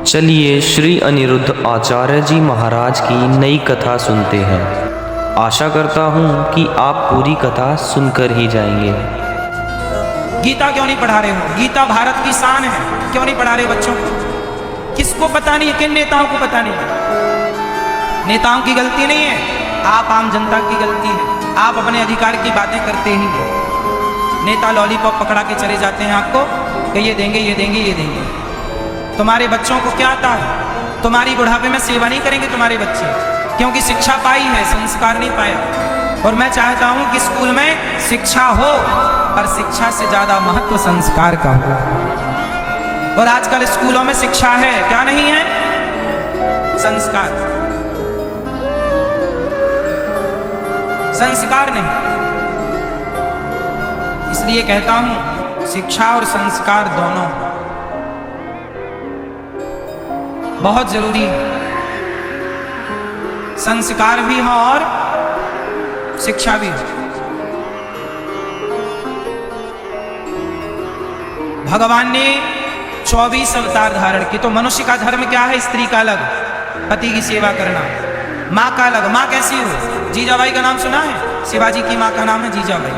चलिए श्री अनिरुद्ध आचार्य जी महाराज की नई कथा सुनते हैं। आशा करता हूँ कि आप पूरी कथा सुनकर ही जाएंगे। गीता क्यों नहीं पढ़ा रहे हो? गीता भारत की शान है, क्यों नहीं पढ़ा रहे बच्चों को? किसको पता नहीं है? किन नेताओं को पता नहीं है? नेताओं की गलती नहीं है, आप आम जनता की गलती है। आप अपने अधिकार की बातें करते ही हैं। नेता लॉलीपॉप पकड़ा के चले जाते हैं आपको कि ये देंगे ये देंगे ये देंगे। तुम्हारे बच्चों को क्या आता है? तुम्हारी बुढ़ापे में सेवा नहीं करेंगे तुम्हारे बच्चे, क्योंकि शिक्षा पाई है, संस्कार नहीं पाया। और मैं चाहता हूं कि स्कूल में शिक्षा हो, पर शिक्षा से ज्यादा महत्व संस्कार का हो। और आजकल स्कूलों में शिक्षा है, क्या नहीं है? संस्कार। संस्कार नहीं। इसलिए कहता हूं शिक्षा और संस्कार दोनों बहुत जरूरी है। संस्कार भी हो और शिक्षा भी हो। भगवान ने 24 अवतार धारण किए। तो मनुष्य का धर्म क्या है? स्त्री का अलग, पति की सेवा करना। माँ का अलग। माँ कैसी हो? जीजाबाई का नाम सुना है? शिवाजी की माँ का नाम है जीजाबाई।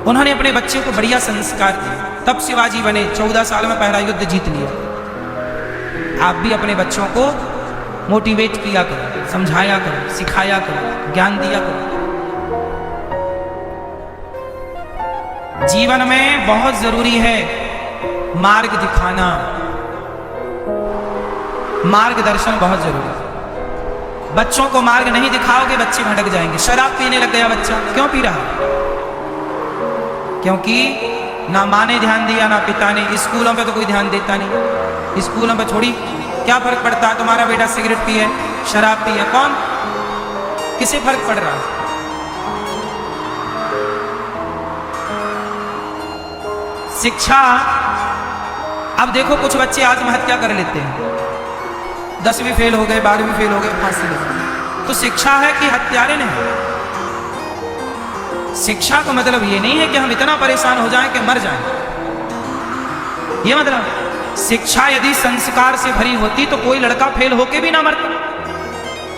उन्होंने अपने बच्चे को बढ़िया संस्कार दिए, तब शिवाजी बने। 14 साल में पहला युद्ध जीत लिया। आप भी अपने बच्चों को मोटिवेट किया करो, समझाया करो, सिखाया करो, ज्ञान दिया करो। जीवन में बहुत जरूरी है मार्ग दिखाना, मार्गदर्शन बहुत जरूरी है। बच्चों को मार्ग नहीं दिखाओगे, बच्चे भटक जाएंगे। शराब पीने लग गया बच्चा, क्यों पी रहा? क्योंकि ना माँ ने ध्यान दिया ना पिता ने। स्कूलों पे तो कोई ध्यान देता नहीं। स्कूलों पे थोड़ी क्या फर्क पड़ता है? तुम्हारा बेटा सिगरेट पिए, शराब पिए, कौन किसे फर्क पड़ रहा है? शिक्षा। अब देखो कुछ बच्चे आत्महत्या कर लेते हैं, 10वीं फेल हो गए, 12वीं फेल हो गए, फांसी लगी। तो शिक्षा है कि हत्यारे नहीं? शिक्षा का मतलब ये नहीं है कि हम इतना परेशान हो जाएं कि मर जाएं। ये मतलब शिक्षा यदि संस्कार से भरी होती तो कोई लड़का फेल होके भी ना मरता।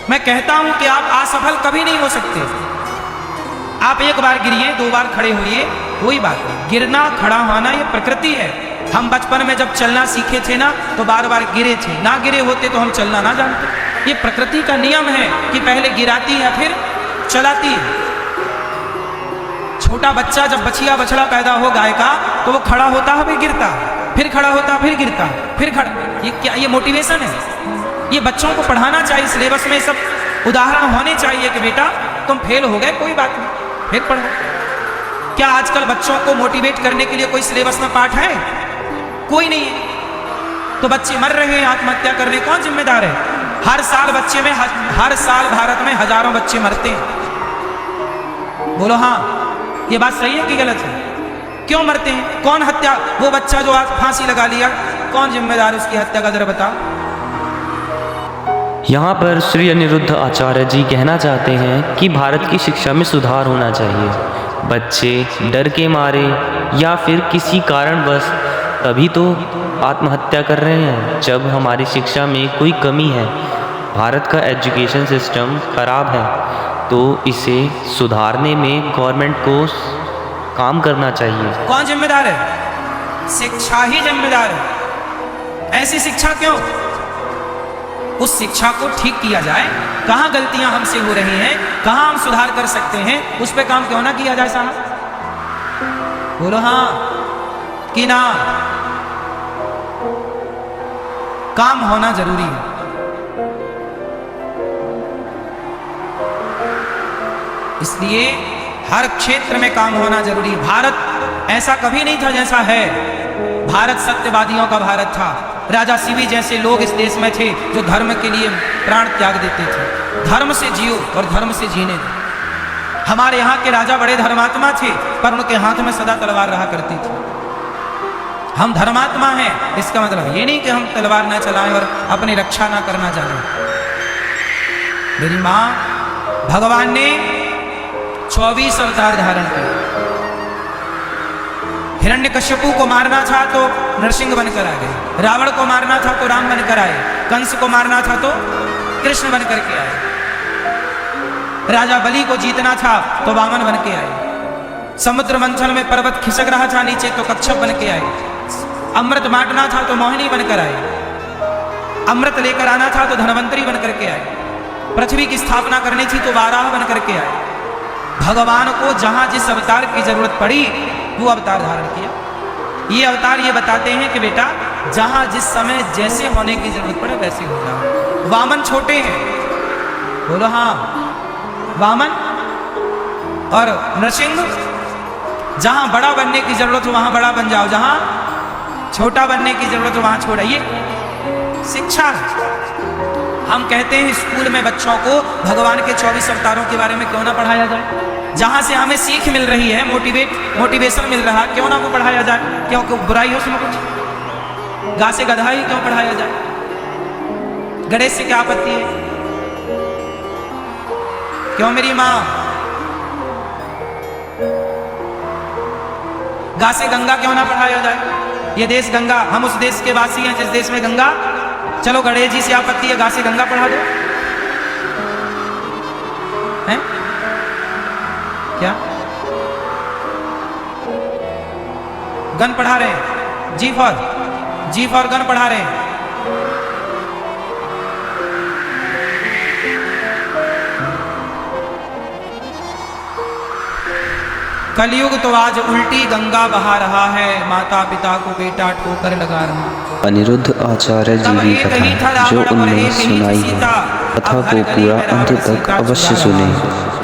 मैं कहता हूं कि आप असफल कभी नहीं हो सकते। आप एक बार गिरिए, 2 बार खड़े होइए, कोई बात नहीं। गिरना खड़ा होना ये प्रकृति है। हम बचपन में जब चलना सीखे थे ना, तो बार बार गिरे थे। ना गिरे होते तो हम चलना ना जानते। ये प्रकृति का नियम है कि पहले गिराती है फिर चलाती है। छोटा बच्चा जब बछिया बछड़ा पैदा हो गाय का, तो वो खड़ा होता है फिर गिरता, फिर खड़ा होता फिर गिरता, फिर खड़ा। ये क्या? ये मोटिवेशन है। ये बच्चों को पढ़ाना चाहिए। सिलेबस में सब उदाहरण होने चाहिए कि बेटा तुम फेल हो गए, कोई बात नहीं, फिर पढ़ो। क्या आजकल बच्चों को मोटिवेट करने के लिए कोई सिलेबस में पाठ है? कोई नहीं है। तो बच्चे मर रहे हैं, आत्महत्या कर रहे हैं, कौन जिम्मेदार है? हर साल बच्चे में, हर साल भारत में हजारों बच्चे मरते हैं। बोलो हाँ, ये बात सही है कि गलत है? क्यों मरते हैं? कौन हत्या? वो बच्चा जो आज फांसी लगा लिया, कौन जिम्मेदार उसकी हत्या का? जरा बताओ। यहाँ पर श्री अनिरुद्ध आचार्य जी कहना चाहते हैं कि भारत की शिक्षा में सुधार होना चाहिए। बच्चे डर के मारे या फिर किसी कारणवश तभी तो आत्महत्या कर रहे हैं जब हमारी शिक्षा में कोई कमी है। भारत का एजुकेशन सिस्टम खराब है, तो इसे सुधारने में गवर्नमेंट को काम करना चाहिए। कौन जिम्मेदार है? शिक्षा ही जिम्मेदार है। ऐसी शिक्षा क्यों? उस शिक्षा को ठीक किया जाए। कहाँ गलतियां हमसे हो रही हैं, कहाँ हम सुधार कर सकते हैं, उस पे काम क्यों ना किया जाए साहब? बोलो हाँ कि ना? काम होना जरूरी है। इसलिए हर क्षेत्र में काम होना जरूरी है। भारत ऐसा कभी नहीं था जैसा है। भारत सत्यवादियों का भारत था। राजा शिवी जैसे लोग इस देश में थे जो धर्म के लिए प्राण त्याग देते थे। धर्म से जियो और धर्म से जीने दो। हमारे यहाँ के राजा बड़े धर्मात्मा थे, पर उनके हाथ में सदा तलवार रहा करती थी। हम धर्मात्मा हैं, इसका मतलब ये नहीं कि हम तलवार ना चलाएं और अपनी रक्षा ना करना जाने। मेरी माँ, भगवान ने 24 अवतार धारण किए। हिरण्यकश्यपु को मारना था तो नरसिंह बनकर आ गए, रावण को मारना था तो राम बनकर आए, कंस को मारना था तो कृष्ण बनकर के आए, राजा बलि को जीतना था तो वामन बन के आए, समुद्र मंथन में पर्वत खिसक रहा था नीचे तो कच्छप बन के आए, अमृत बांटना था तो मोहिनी बनकर आए, अमृत लेकर आना था तो धनवंतरी बनकर के आए, पृथ्वी की स्थापना करनी थी तो वाराह बनकर के आए। भगवान को जहां जिस अवतार की जरूरत पड़ी वो अवतार धारण किया। ये अवतार ये बताते हैं कि बेटा जहां जिस समय जैसे होने की जरूरत पड़े वैसे हो जाओ। वामन छोटे हैं, बोलो हाँ, वामन और नरसिंह जहां बड़ा बनने की जरूरत हो वहां बड़ा बन जाओ, जहां छोटा बनने की जरूरत हो वहां छोड़ा। ये शिक्षा है। हम कहते हैं स्कूल में बच्चों को भगवान के 24 अवतारों के बारे में क्यों ना पढ़ाया जाए, जहां से हमें सीख मिल रही है, मोटिवेशन मिल रहा है, क्यों ना वो पढ़ाया जाए। क्योंकि बुराई हो उसमें कुछ, गा से गधा ही क्यों पढ़ाया जाए, गणेश से क्या आपत्ति है, क्यों मेरी मां, गा से गंगा क्यों ना पढ़ाया जाए। ये देश गंगा, हम उस देश के वासी हैं जिस देश में गंगा, चलो गणेश जी से आपत्ति है, गा से गंगा पढ़ा दो, हैं क्या गन पढ़ा रहे हैं, जी फॉर गन पढ़ा रहे हैं। कलयुग तो आज उल्टी गंगा बहा रहा है, माता पिता को बेटा ठोकर लगा रहा है। अनिरुद्ध आचार्य जी की कथा जो उनने सुनाई है, कथा को पूरा अंत तक अवश्य सुनें।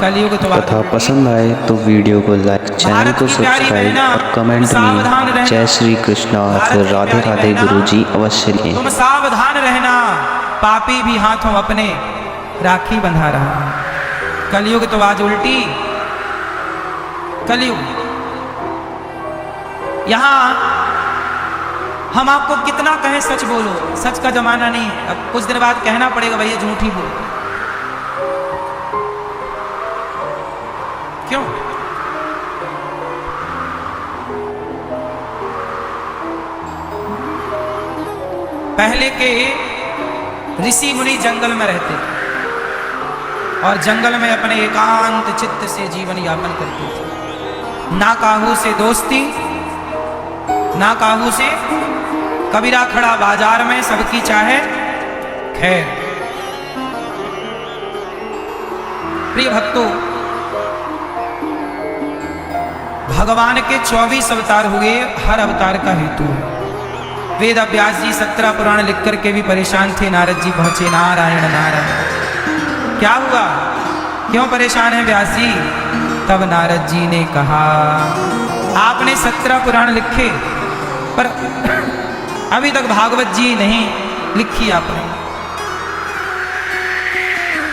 कथा पसंद आए तो वीडियो को लाइक, चैनल को सब्सक्राइब और कमेंट में जय श्री कृष्णा फिर राधे राधे गुरुजी अवश्य लिखें। तुम सावधान रहना, पापी भी हाथों अपने राखी बंधा रहा है। कलयुग तो आज उल्टी, कलयुग। यहां हम आपको कितना कहें सच बोलो, सच का जमाना नहीं है। अब कुछ दिन बाद कहना पड़ेगा भैया झूठी बोलो, क्यों? पहले के ऋषि मुनि जंगल में रहते और जंगल में अपने एकांत चित्त से जीवन यापन करते थे। ना काहू से दोस्ती, ना काहू से कबीरा खड़ा बाजार में सबकी चाहे खैर। प्रिय भक्तों, भगवान के 24 अवतार हुए, हर अवतार का हेतु है। वेद व्यास जी 17 पुराण लिख करके भी परेशान थे, नारद जी पहुंचे, नारायण नारायण। क्या हुआ, क्यों परेशान है व्यास जी? तब नारद जी ने कहा आपने 17 पुराण लिखे पर अभी तक भागवत जी नहीं लिखी आपने।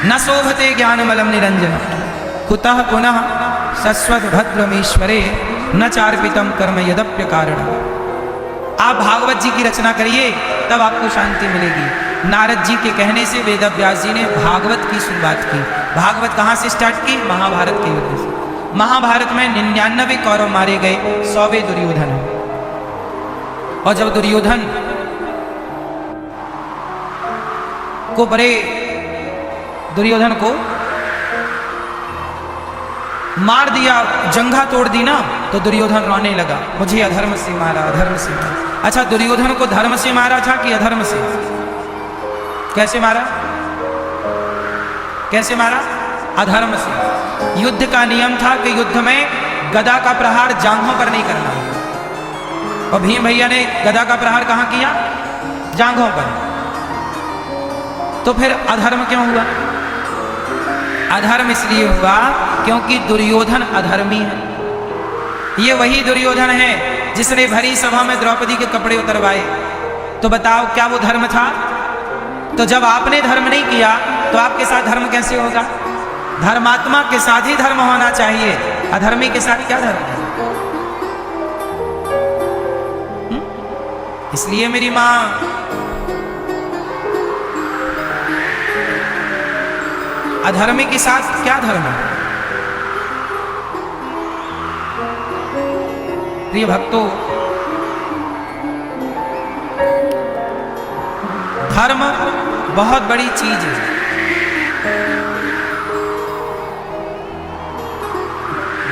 न शोभते ज्ञानमलम निरंजन कुतः पुनः सस्वत भद्रमीश्वरे न चार्पितम कर्म यदप्य कारण। आप भागवत जी की रचना करिए तब आपको शांति मिलेगी। नारद जी के कहने से वेदव्यास जी ने भागवत की शुरुआत की। भागवत कहाँ से स्टार्ट की? महाभारत के युद्ध से। महाभारत में 99 कौरव मारे गए, 100वें दुर्योधन। और जब दुर्योधन को मार दिया, जंघा तोड़ दी ना, तो दुर्योधन रोने लगा, मुझे अधर्म से मारा, अधर्म से मारा। अच्छा, दुर्योधन को धर्म से मारा था कि अधर्म से? कैसे मारा? कैसे मारा? अधर्म से। युद्ध का नियम था कि युद्ध में गदा का प्रहार जांघों पर नहीं करना, और भीम भैया ने गदा का प्रहार कहां किया? जांघों पर। तो फिर अधर्म क्यों हुआ? अधर्म इसलिए हुआ क्योंकि दुर्योधन अधर्मी है। ये वही दुर्योधन है जिसने भरी सभा में द्रौपदी के कपड़े उतरवाए। तो बताओ क्या वो धर्म था? तो जब आपने धर्म नहीं किया तो आपके साथ धर्म कैसे होगा? धर्मात्मा के साथ ही धर्म होना चाहिए, अधर्मी के साथ क्या धर्म है? इसलिए मेरी मां, अधर्मी के साथ क्या धर्म है? प्रिय भक्तों, धर्म बहुत बड़ी चीज है।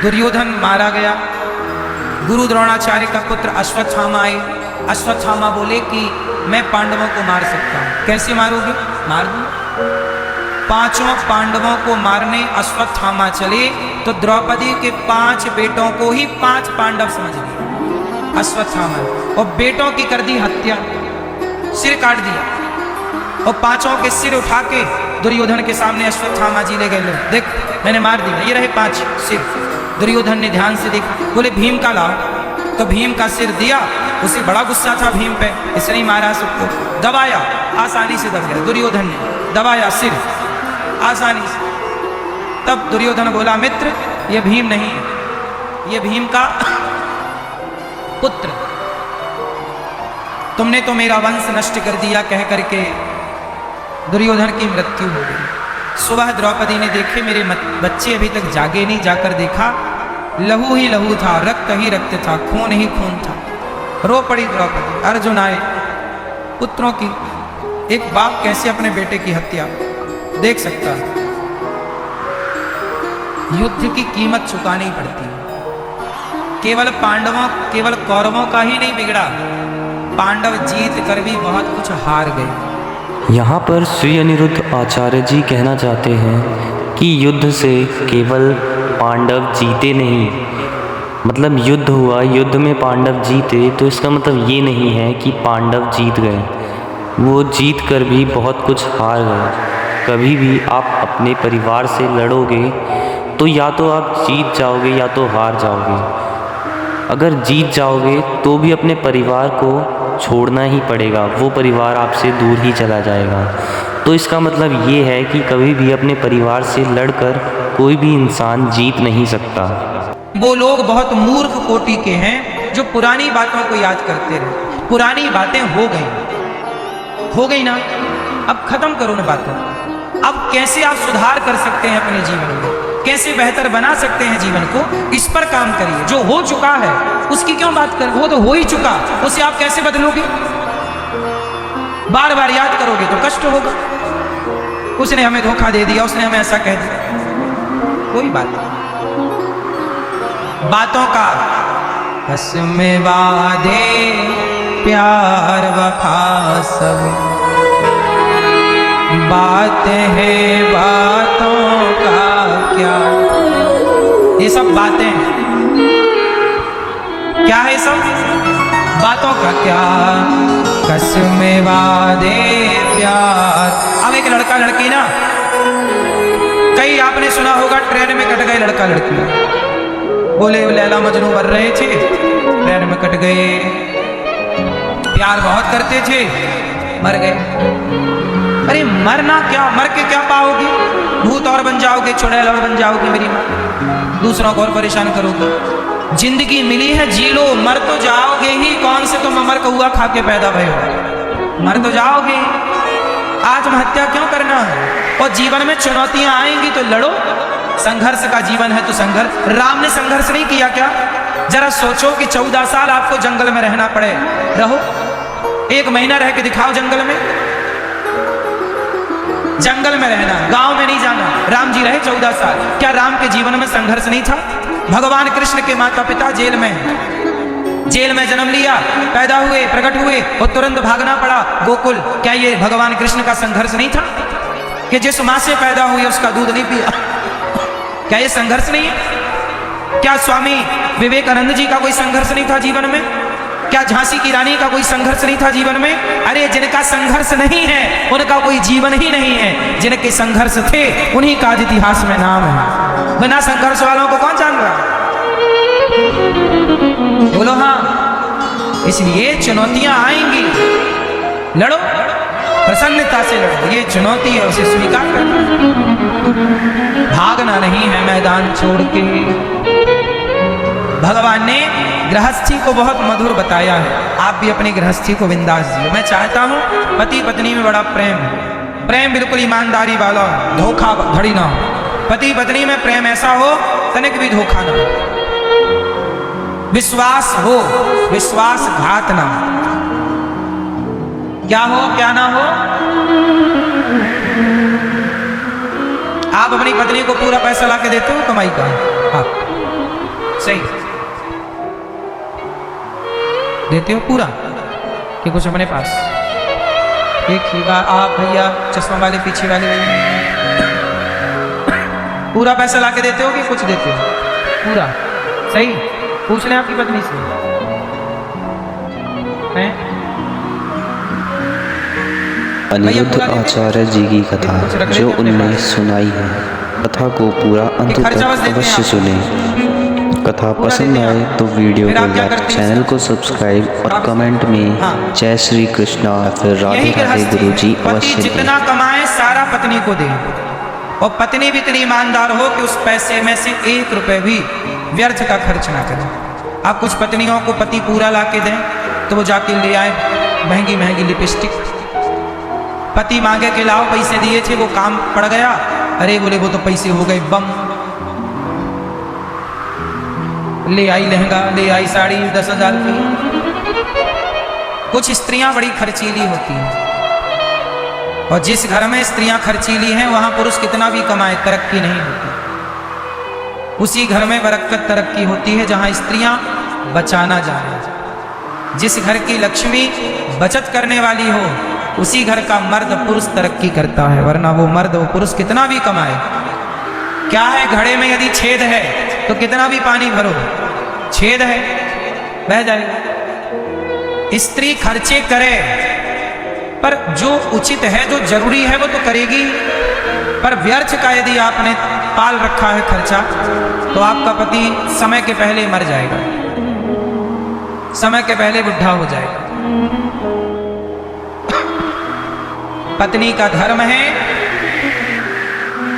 दुर्योधन मारा गया, गुरु द्रोणाचार्य का पुत्र अश्वत्थामा आए। अश्वत्थामा बोले कि मैं पांडवों को मार सकता हूं। कैसे मारोगे? मार दूं। पांचों पांडवों को मारने अश्वत्थामा चले तो द्रौपदी के 5 बेटों को ही 5 पांडव समझ लिए अश्वत्थामा, और बेटों की कर दी हत्या, सिर काट दिया, और 5 के सिर उठा के दुर्योधन के सामने अश्वत्थामा जी ले गए। लो देख, मैंने मार दिया, ये रहे 5 सिर। दुर्योधन ने ध्यान से देखा, बोले भीम का लाओ, तो भीम का सिर दिया। उसे बड़ा गुस्सा था भीम पे, इसने मारा सबको, दबाया, आसानी से दब गया। दुर्योधन ने दबाया सिर आसानी से। तब दुर्योधन बोला, मित्र ये भीम नहीं है, ये भीम का पुत्र, तुमने तो मेरा वंश नष्ट कर दिया। कह करके दुर्योधन की मृत्यु हो गई। सुबह द्रौपदी ने देखे मेरे बच्चे अभी तक जागे नहीं, जाकर देखा लहू ही लहू था, रक्त ही रक्त था, खून ही खून था। रो पड़ी द्रौपदी। अर्जुन आए, पुत्रों की, एक बाप कैसे अपने बेटे की हत्या देख सकता है। युद्ध की कीमत चुकानी पड़ती है। केवल कौरवों का ही नहीं बिगड़ा, पांडव जीत कर भी बहुत कुछ हार गए। यहाँ पर श्री अनिरुद्ध आचार्य जी कहना चाहते हैं कि युद्ध से केवल पांडव जीते नहीं, मतलब युद्ध हुआ, युद्ध में पांडव जीते, तो इसका मतलब ये नहीं है कि पांडव जीत गए, वो जीत कर भी बहुत कुछ हार गए। कभी भी आप अपने परिवार से लड़ोगे तो या तो आप जीत जाओगे या तो हार जाओगे। अगर जीत जाओगे तो भी अपने परिवार को छोड़ना ही पड़ेगा, वो परिवार आपसे दूर ही चला जाएगा। तो इसका मतलब ये है कि कभी भी अपने परिवार से लड़कर कोई भी इंसान जीत नहीं सकता। वो लोग बहुत मूर्ख कोटि के हैं जो पुरानी बातों को याद करते रहे। पुरानी बातें हो गई ना, अब खत्म करो ना बातों। अब कैसे आप सुधार कर सकते हैं अपने जीवन में, कैसे बेहतर बना सकते हैं जीवन को, इस पर काम करिए। जो हो चुका है उसकी क्यों बात करें, वो तो हो ही चुका, उसे आप कैसे बदलोगे? बार बार याद करोगे तो कष्ट होगा। उसने हमें धोखा दे दिया, उसने हमें ऐसा कह दिया, कोई बात नहीं। बातों का कसम वादे प्यार वफा सब बात है, बातों का क्या, ये सब बातें क्या है, सब बातों का क्या, कसम वादे प्यार। अब एक लड़का लड़की ना, कई आपने सुना होगा ट्रेन में कट गए लड़का लड़की, बोले लैला मजनू मर रहे थे, ट्रेन में कट गए, प्यार बहुत करते थे, मर गए। अरे मरना क्या, मर के क्या पाओगे? भूत और बन जाओगे, चुड़ैल और बन जाओगे, मेरी माँ, दूसरों को और परेशान करोगे। जिंदगी मिली है जी लो, मर तो जाओगे ही। कौन से तुम अमर कौआ खा के पैदा भय हो, मर तो जाओगे। आत्महत्या क्यों करना है? और जीवन में चुनौतियां आएंगी तो लड़ो, संघर्ष का जीवन है तो संघर्ष। राम ने संघर्ष नहीं किया क्या? जरा सोचो कि 14 साल आपको जंगल में रहना पड़े, रहो, 1 महीना रह के दिखाओ जंगल में, जंगल में रहना, गांव में नहीं जाना। राम जी रहे 14 साल, क्या राम के जीवन में संघर्ष नहीं था? भगवान कृष्ण के माता पिता जेल में जन्म लिया, पैदा हुए, प्रकट हुए और तुरंत भागना पड़ा गोकुल, क्या ये भगवान कृष्ण का संघर्ष नहीं था? कि जिस मां से पैदा हुए उसका दूध नहीं पिया, क्या ये संघर्ष नहीं है? क्या स्वामी विवेकानंद जी का कोई संघर्ष नहीं था जीवन में? क्या झांसी की रानी का कोई संघर्ष नहीं था जीवन में? अरे जिनका संघर्ष नहीं है उनका कोई जीवन ही नहीं है, जिनके संघर्ष थे उन्हीं का इतिहास में नाम है। बिना संघर्ष वालों को कौन जान रहा? बोलो हाँ। इसलिए चुनौतियां आएंगी, लड़ो, प्रसन्नता से लड़ो। ये चुनौती है, उसे स्वीकार करना, भागना नहीं है मैदान छोड़ के। भगवान ने गृहस्थी को बहुत मधुर बताया है, आप भी अपनी गृहस्थी को बिंदास जियो। मैं चाहता हूं पति पत्नी में बड़ा प्रेम बिल्कुल ईमानदारी वाला, धोखा धड़ी ना हो। पति पत्नी में प्रेम ऐसा हो तनिक भी धोखा ना हो। विश्वास हो, विश्वासघात ना हो। क्या हो, क्या ना हो? आप अपनी पत्नी को पूरा पैसा लाके देते हो कमाई का? आप सही देते हो पूरा कि कुछ अपने पास? एक ही बार आप भैया चश्मा वाले पीछे वाले पूरा पैसा लाके देते हो कि कुछ देते हो? पूरा। सही पूछ लें आपकी पत्नी से हैं? अनिरुद्ध आचार्य जी की कथा जो उनने सुनाई है, कथा को पूरा अंत तक अवश्य सुनें। कथा पसंद आए तो वीडियो को लाइक, चैनल को सब्सक्राइब और कमेंट में जय श्री कृष्णा फिर राधे राधे गुरु जी अवश्य लिखें। जितना कमाए सारा पत्नी को दे, और पत्नी भी इतनी ईमानदार हो कि उस पैसे में से 1 रुपए भी व्यर्थ का खर्च ना करें। आप कुछ पत्नियों को पति पूरा ला के दें तो वो जाके ले आए महंगी महंगी लिपस्टिक। पति मांगे के लाओ, पैसे दिए थे वो काम पड़ गया, अरे बोले वो तो पैसे हो गए बम। ले आई लहंगा, ले आई साड़ी 10,000 की। कुछ स्त्रियां बड़ी खर्चीली होती हैं, और जिस घर में स्त्रियां खर्चीली हैं वहां पुरुष कितना भी कमाए तरक्की नहीं होती। उसी घर में बरकत तरक्की होती है जहां स्त्रियां बचाना जाने। जिस घर की लक्ष्मी बचत करने वाली हो उसी घर का मर्द पुरुष तरक्की करता है, वरना वो मर्द वो पुरुष कितना भी कमाए। क्या है, घड़े में यदि छेद है तो कितना भी पानी भरो, छेद है बह जाएगा। स्त्री खर्चे करे पर जो उचित है, जो जरूरी है वो तो करेगी, पर व्यर्थ का यदि आपने पाल रखा है खर्चा तो आपका पति समय के पहले मर जाएगा, समय के पहले बुढ़ा हो जाएगा। पत्नी का धर्म है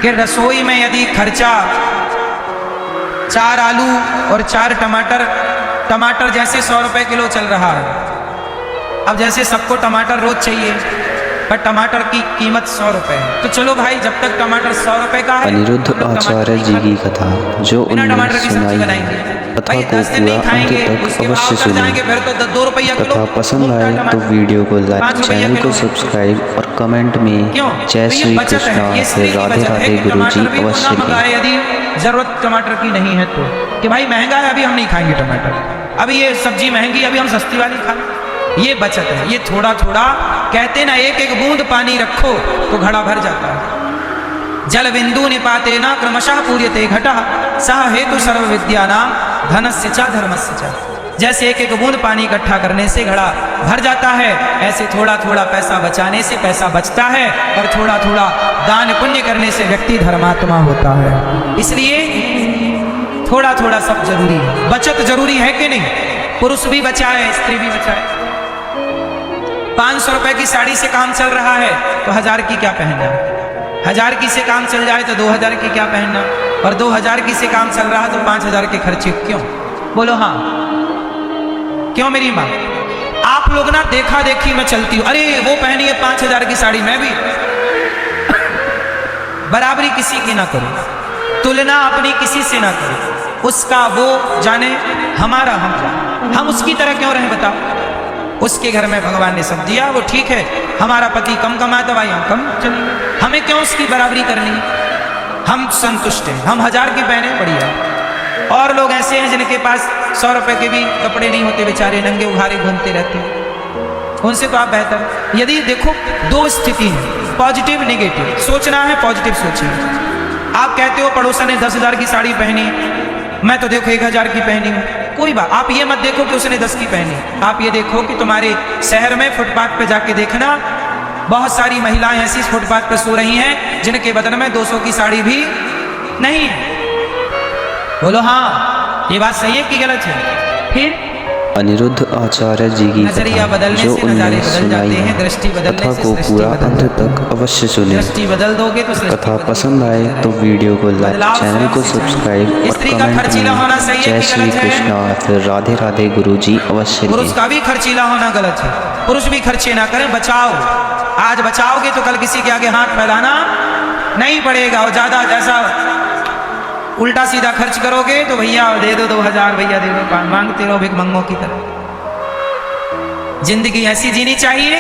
कि रसोई में यदि खर्चा 4 आलू और 4 टमाटर, टमाटर जैसे 100 रुपए किलो चल रहा है, अब जैसे सबको टमाटर रोज चाहिए पर टमाटर की कीमत 100 रुपए है, तो चलो भाई जब तक टमाटर 100 रुपए का है। अनिरुद्ध आचार्य जी की कथा जो उन्होंने सुनाई है, कथा को पूरा अंत तक अवश्य सुनें। कथा पसंद आए तो वीडियो को लाइक, चैनल को सब्सक्राइब और कमेंट में जय श्री कृष्णा फिर राधे राधे गुरु जी अवश्य लिखें। यदि जरूरत टमाटर की नहीं है तो कि भाई महंगा है, अभी हम नहीं खाएंगे टमाटर, अभी ये सब्जी महंगी, अभी हम सस्ती वाली खाएं। ये बचत है, ये थोड़ा थोड़ा कहते ना, एक एक बूंद पानी रखो तो घड़ा भर जाता है। जल बिंदु निपाते ना क्रमशः पूर्यते घटः सह हेतु सर्व विद्यानां धनस्य च धर्मस्य च। जैसे एक एक बूंद पानी इकट्ठा करने से घड़ा भर जाता है, ऐसे थोड़ा थोड़ा पैसा बचाने से पैसा बचता है, और थोड़ा थोड़ा दान पुण्य करने से व्यक्ति धर्मात्मा होता है। इसलिए थोड़ा थोड़ा सब जरूरी है, बचत जरूरी है कि नहीं? पुरुष भी बचाए, स्त्री भी बचाए। 500 रुपए की साड़ी से काम चल रहा है तो 1000 की क्या पहनना, 1000 की से काम चल जाए तो 2000 की क्या पहनना, और 2000 की से काम चल रहा है तो 5000 के खर्चे क्यों? बोलो हाँ, क्यों मेरी माँ? आप लोग ना देखा देखी में चलती हो, अरे वो पहनी है 5000 की साड़ी, मैं भी। बराबरी किसी की ना करो, तुलना अपनी किसी से ना करो, उसका वो जाने हमारा हम जाने, हम उसकी तरह क्यों रहे बताओ? उसके घर में भगवान ने सब दिया, वो ठीक है, हमारा पति कम कमाता भाई हम कम चलिए, हमें क्यों उसकी बराबरी करनी? हम संतुष्ट हैं, हम 1000 की पहने बढ़िया। और लोग ऐसे हैं जिनके पास 100 रुपए के भी कपड़े नहीं होते, बेचारे नंगे उघारे घूमते रहते हैं, उनसे तो आप बेहतर। यदि देखो दो स्थिति है, पॉजिटिव नेगेटिव, सोचना है पॉजिटिव सोचिए। आप कहते हो पड़ोसन ने 10,000 की साड़ी पहनी, मैं तो देखो 1000 की पहनी हूँ, कोई बात। आप ये मत देखो कि उसने 10 की पहनी, आप ये देखो कि तुम्हारे शहर में फुटपाथ पे जाके देखना, बहुत सारी महिलाएं ऐसी फुटपाथ पे सो रही हैं जिनके बदन में 200 की साड़ी भी नहीं है। बोलो हाँ, ये बात सही है कि गलत है? फिर अनिरुद्ध आचार्य जी की कथा जो उन्होंने सुनाई है, कथा को पूरा अंत तक अवश्य सुनें। कथा पसंद आए तो वीडियो को लाइक, चैनल को सब्सक्राइब और कमेंट में जय श्री कृष्णा फिर राधे राधे गुरु जी अवश्य लिखें। पुरुष का भी खर्चीला होना गलत है, पुरुष भी खर्चे ना करें, बचाओ। आज बचाओगे तो कल किसी के आगे हाथ फैलाना नहीं पड़ेगा, और ज्यादा जैसा उल्टा सीधा खर्च करोगे तो भैया दे दो 2000, भैया दे दो, मांगते रहो भिखमंगों की तरह। जिंदगी ऐसी जीनी चाहिए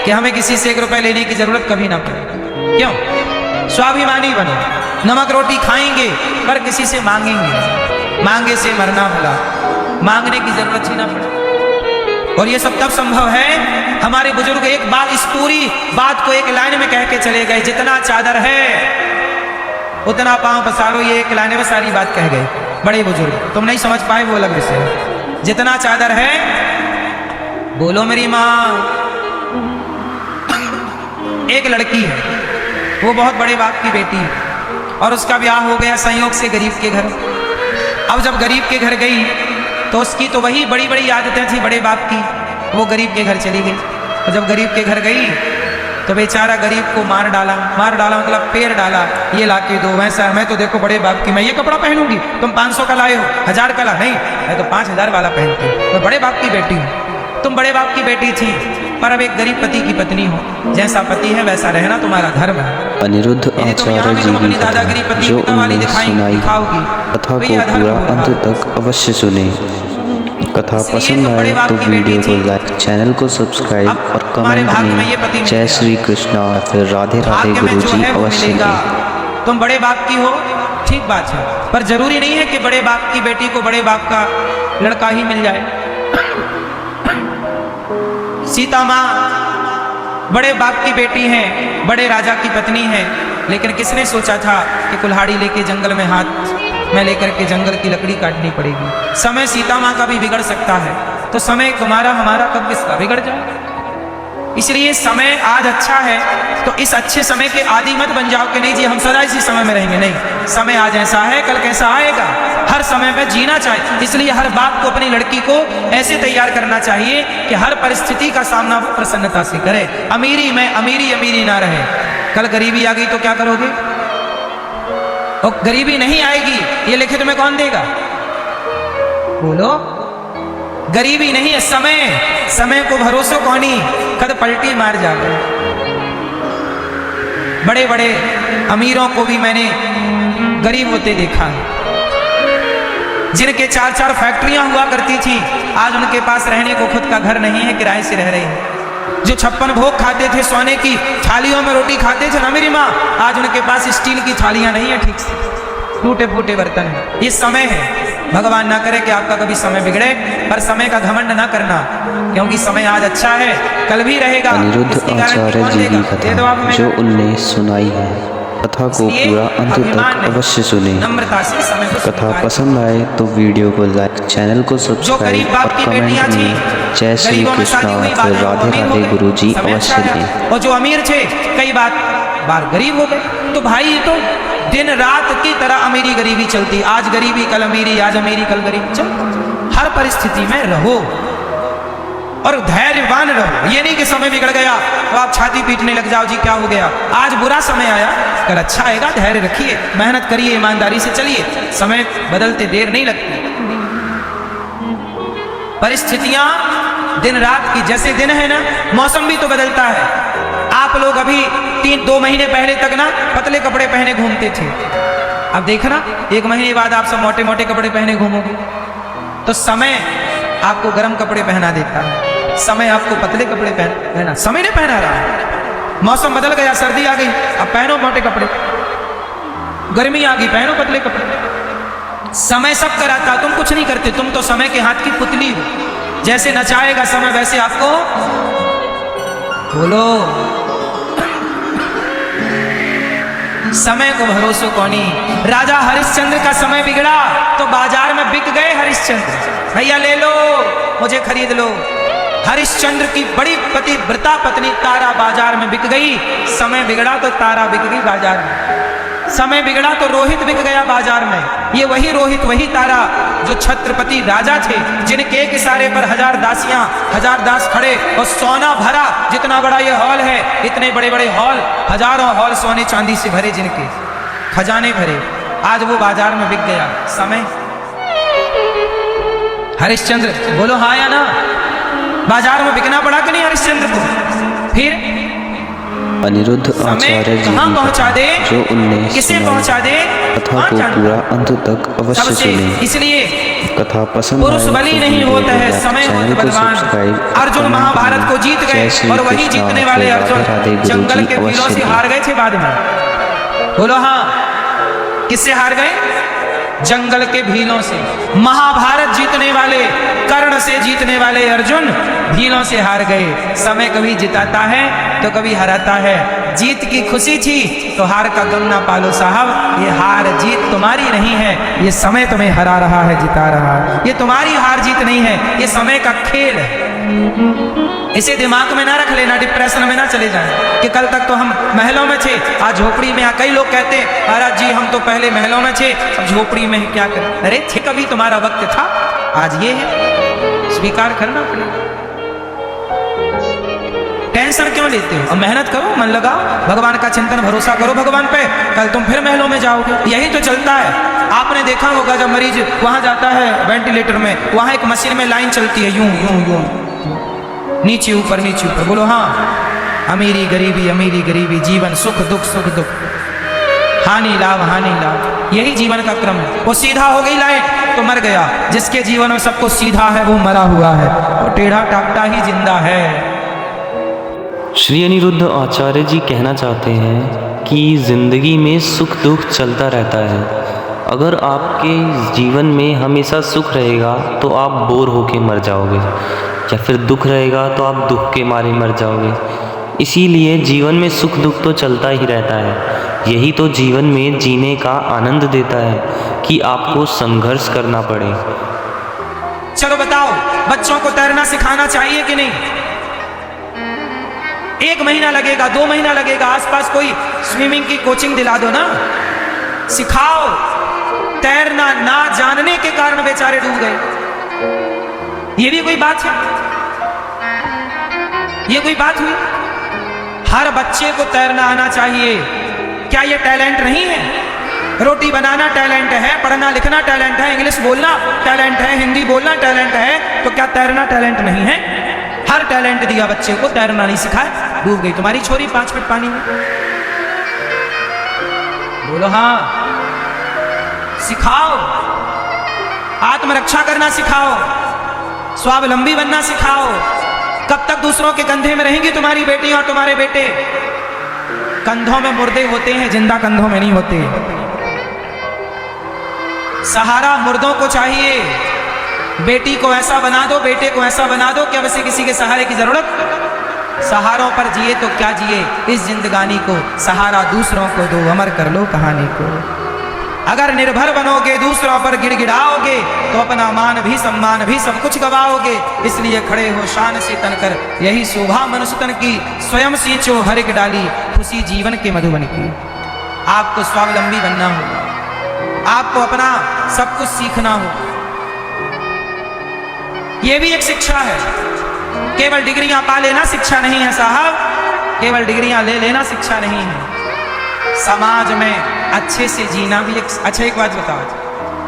कि हमें किसी से 1 रुपए लेने की जरूरत कभी ना पड़े। क्यों? स्वाभिमानी बनो। नमक रोटी खाएंगे पर किसी से मांगेंगे, मांगे से मरना भला, मांगने की जरूरत ही ना पड़े। और ये सब तब संभव है, हमारे बुजुर्ग एक बात, इस पूरी बात को एक लाइन में कह के चले गए, जितना चादर है उतना पांव पसारो। ये एक लाइन में सारी बात कह गए बड़े बुजुर्ग। तुम नहीं समझ पाए वो अलग विषय है। जितना चादर है, बोलो मेरी माँ। एक लड़की है, वो बहुत बड़े बाप की बेटी है और उसका ब्याह हो गया संयोग से गरीब के घर। अब जब गरीब के घर गई तो उसकी तो वही बड़ी बड़ी आदतें थी बड़े बाप की, वो गरीब के घर चली गई। और जब गरीब के घर गई तो बेचारा गरीब को मार डाला मतलब पेड़ डाला, ये लाके दो, वैसा। मैं तो देखो बड़े बाप की, मैं ये कपड़ा पहनूंगी, तुम 500 का लाए हो, 1000 का ला, नहीं मैं तो 5000 वाला पहनती हूँ, मैं बड़े बाप की बेटी हूँ। तुम बड़े बाप की बेटी थी पर अब एक गरीब पति की पत्नी हो, जैसा पति है वैसा रहना तुम्हारा धर्म है। अनिरुद्ध आचार्य जी की कथा जो उन्होंने सुनाई, कथा को पूरा अंत तक अवश्य सुने। कथा पसंद आए तो वीडियो को लाइक, चैनल को सब्सक्राइब और कमेंट में जय श्री कृष्णा फिर राधे राधे गुरुजी अवश्य दें। तुम बड़े बाप की हो, ठीक बात है, पर जरूरी नहीं है कि बड़े बाप की बेटी को बड़े बाप का लड़का ही मिल जाए। सीता माँ बड़े बाप की बेटी है, बड़े राजा की पत्नी है, लेकिन किसने सोचा था कि कुल्हाड़ी लेके जंगल में हाथ में लेकर के जंगल की लकड़ी काटनी पड़ेगी। समय सीता माँ का भी बिगड़ सकता है, तो समय तुम्हारा हमारा कब किसका बिगड़ जाए। इसलिए समय आज अच्छा है तो इस अच्छे समय के आदी मत बन जाओ कि नहीं जी हम सदा इसी समय में रहेंगे। नहीं, समय आज ऐसा है, कल कैसा आएगा। हर समय में जीना चाहिए। इसलिए हर बाप को अपनी लड़की को ऐसे तैयार करना चाहिए कि हर परिस्थिति का सामना वो प्रसन्नता से करे। अमीरी में अमीरी ना रहे। कल गरीबी आ गई तो क्या करोगे? और गरीबी नहीं आएगी ये लिखे तुम्हें कौन देगा? बोलो, गरीबी नहीं है, समय को भरोसो कौनी कद पलटी मार जावे। बड़े बड़े अमीरों को भी मैंने गरीब होते देखा है, जिनके 4-4 फैक्ट्रियां हुआ करती थी, आज उनके पास रहने को खुद का घर नहीं है, किराए से रह रहे हैं। जो 56 भोग खाते थे, सोने की थालियों में रोटी खाते थे ना मेरी माँ, आज उनके पास स्टील की थालियां नहीं है, ठीक से टूटे फूटे बर्तन है। ये समय है। भगवान ना करे कि आपका कभी समय बिगड़े, पर समय का घमंड ना करना, क्योंकि समय आज अच्छा है कल भी रहेगा। अनिरुद्ध आचार्य जी की कथा जो उनने सुनाई है, कथा को पूरा अंत तक अवश्य सुने। कथा पसंद आए तो वीडियो को लाइक, चैनल को सब्सक्राइब और कमेंट में जय श्री कृष्णा फिर राधे राधे गुरुजी अवश्य दें। और जो अमीर थे कई बार गरीब हो गए, तो भाई ये तो दिन रात की तरह अमीरी गरीबी चलती। आज गरीबी कल अमीरी, आज अमीरी कल गरीबी, चल हर परिस्थिति में रहो और धैर्यवान रहो। ये नहीं कि समय बिगड़ गया तो आप छाती पीटने लग जाओ, जी क्या हो गया, आज बुरा समय आया कल अच्छा आएगा। धैर्य रखिए, मेहनत करिए, ईमानदारी से चलिए, समय बदलते देर नहीं लगती। परिस्थितियां दिन रात की, जैसे दिन है ना, मौसम भी तो बदलता है। आप लोग अभी 2 महीने पहले तक ना पतले कपड़े पहने घूमते थे, अब देखना 1 महीने बाद आप सब मोटे मोटे कपड़े पहने घूमोगे। तो समय आपको गर्म कपड़े पहना देता है, समय आपको पतले कपड़े पहना, समय नहीं पहना रहा। मौसम बदल गया, सर्दी आ गई, अब पहनो मोटे कपड़े, गर्मी आ गई पहनो पतले कपड़े। समय सब कराता, तुम कुछ नहीं करते, तुम तो समय के हाथ की पुतली हो। जैसे नचाएगा समय वैसे आपको, बोलो, समय को भरोसो कौनी। राजा हरिश्चंद्र का समय बिगड़ा तो बाजार में बिक गए हरिश्चंद्र, भैया ले लो, मुझे खरीद लो। हरिश्चंद्र की बड़ी पतिव्रता पत्नी तारा बाजार में बिक गई। समय बिगड़ा तो तारा बिक गई बाजार में, समय बिगड़ा तो रोहित बिक गया बाजार में। ये वही रोहित, वही तारा जो छत्रपति राजा थे, जिनके एक इशारे पर 1000 दासियां, 1000 दास खड़े और सोना भरा। जितना बड़ा ये हॉल है, इतने बड़े बड़े हॉल, हजारों हॉल सोने चांदी से भरे, जिनके खजाने भरे, आज वो बाजार में बिक गया। समय हरिश्चंद्र, बोलो हाँ या ना, बाजार में बिकना पड़ा कि नहीं हरिश्चंद्र को? फिर अनिरुद्ध आचार्य जी कहाँ पहुँचा दे, की जो उनने किसे पहुँचा दे, कथा को पूरा अंत तक अवश्य सुने। इसलिए कथा पसंद पुरुष बलि नहीं होता है, समय होता बलवान। अर्जुन महाभारत को जीत गए और वही जीतने वाले अर्जुन जंगल के भीलों से हार गए थे बाद में। बोलो हाँ, किससे हार गए? जंगल के भीलों से। महाभारत जीतने वाले, कर्ण से जीतने वाले अर्जुन भीलों से हार गए। समय कभी जिताता है तो कभी हराता है। जीत की खुशी थी तो हार का गम ना पालो साहब। ये हार जीत तुम्हारी नहीं है, ये समय तुम्हें हरा रहा है, जिता रहा है। ये तुम्हारी हार जीत नहीं है, ये समय का खेल है। इसे दिमाग में ना रख लेना, डिप्रेशन में ना चले जाए कि कल तक तो हम महलों में थे, आज झोपड़ी में। कई लोग कहते हैं महाराज जी हम तो पहले महलों में थे, अब झोपड़ी में क्या करें। अरे थे, कभी तुम्हारा वक्त था, आज ये है, स्वीकार करना पड़ेगा। टेंशन क्यों लेते हो? अब मेहनत करो, मन लगाओ, भगवान का चिंतन, भरोसा करो भगवान पे। कल तुम फिर महलों में जाओगे। यही तो चलता है। आपने देखा होगा जब मरीज वहां जाता है वेंटिलेटर में, वहां एक मशीन में लाइन चलती है, यूं यूं यूं, नीचे ऊपर नीचे ऊपर। बोलो हाँ, अमीरी गरीबी, अमीरी गरीबी, जीवन सुख दुख, सुख दुख, हानि लाभ, हानि लाभ, यही जीवन का क्रम है। वो सीधा हो गई लाइन तो मर गया। जिसके जीवन में सब कुछ सीधा है वो मरा हुआ है, और टेढ़ा टाकता ही जिंदा है। श्री अनिरुद्ध आचार्य जी कहना चाहते हैं कि ज़िंदगी में सुख दुख चलता रहता है। अगर आपके जीवन में हमेशा सुख रहेगा तो आप बोर होके मर जाओगे, या फिर दुख रहेगा तो आप दुख के मारे मर जाओगे। इसीलिए जीवन में सुख दुख तो चलता ही रहता है। यही तो जीवन में जीने का आनंद देता है कि आपको संघर्ष करना पड़े। चलो बताओ, बच्चों को तैरना सिखाना चाहिए कि नहीं? 1 महीना लगेगा, 2 महीना लगेगा, आसपास कोई स्विमिंग की कोचिंग दिला दो ना, सिखाओ। तैरना ना जानने के कारण बेचारे डूब गए। ये भी कोई बात है? ये कोई बात हुई? हर बच्चे को तैरना आना चाहिए। क्या ये टैलेंट नहीं है? रोटी बनाना टैलेंट है, पढ़ना लिखना टैलेंट है, इंग्लिश बोलना टैलेंट है, हिंदी बोलना टैलेंट है, तो क्या तैरना टैलेंट नहीं है? हर टैलेंट दिया बच्चे को, तैरना नहीं सिखाया, डूब गई तुम्हारी छोरी 5 फीट पानी में। बोलो हाँ, सिखाओ। आत्मरक्षा करना सिखाओ, स्वावलंबी बनना सिखाओ। कब तक दूसरों के कंधे में रहेंगी तुम्हारी बेटी और तुम्हारे बेटे? कंधों में मुर्दे होते हैं, जिंदा कंधों में नहीं होते। सहारा मुर्दों को चाहिए। बेटी को ऐसा बना दो, बेटे को ऐसा बना दो कि अब से किसी के सहारे की जरूरत। सहारों पर जिए तो क्या जिए, इस जिंदगानी को सहारा दूसरों को दो, अमर कर लो कहानी को। अगर निर्भर बनोगे, दूसरों पर गिड़गिड़ाओगे, तो अपना मान भी सम्मान भी सब कुछ गवाओगे। इसलिए खड़े हो शान से तनकर, यही शोभा मनुष्य तन की। स्वयं सींचो हर एक डाली, खुशी जीवन के मधुबन की। आपको स्वावलंबी बनना हो, आपको अपना सब कुछ सीखना हो। यह भी एक शिक्षा है। केवल डिग्रियां पा लेना शिक्षा नहीं है साहब, केवल डिग्रियां ले लेना शिक्षा नहीं है। समाज में अच्छे से जीना भी एक। अच्छा एक बात बताओ,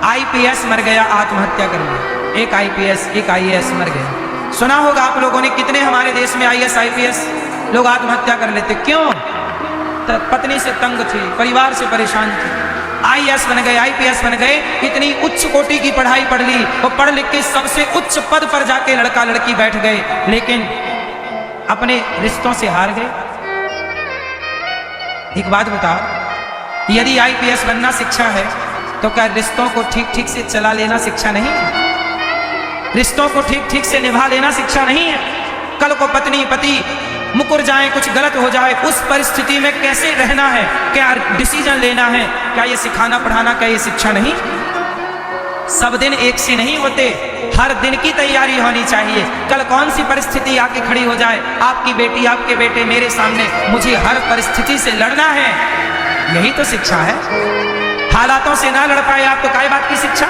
आईपीएस मर गया, आत्महत्या कर लिया। एक आईपीएस एक आईएएस मर गया। सुना होगा आप लोगों ने, कितने हमारे देश में आईएएस आईपीएस लोग आत्महत्या कर लेते। क्यों? पत्नी से तंग थे, परिवार से परेशान थे, आईएएस बन गए, आईपीएस बन गए, इतनी उच्च कोटि की पढ़ाई पढ़ ली और पढ़ लिख के सबसे उच्च पद पर जाके लड़का लड़की बैठ गए, लेकिन अपने रिश्तों से हार गए। एक बात बताओ, यदि आईपीएस बनना शिक्षा है तो क्या रिश्तों को ठीक ठीक से चला लेना शिक्षा नहीं है? रिश्तों को ठीक ठीक से निभा लेना शिक्षा नहीं है? कल को पत्नी पति मुकर जाए, कुछ गलत हो जाए, उस परिस्थिति में कैसे रहना है, क्या डिसीजन लेना है, क्या ये सिखाना पढ़ाना, क्या ये शिक्षा नहीं? सब दिन एक से नहीं होते, हर दिन की तैयारी होनी चाहिए। कल कौन सी परिस्थिति आके खड़ी हो जाए, आपकी बेटी आपके बेटे मेरे सामने, मुझे हर परिस्थिति से लड़ना है, यही तो शिक्षा है। हालातों से ना लड़ पाए आप तो काय बात की शिक्षा?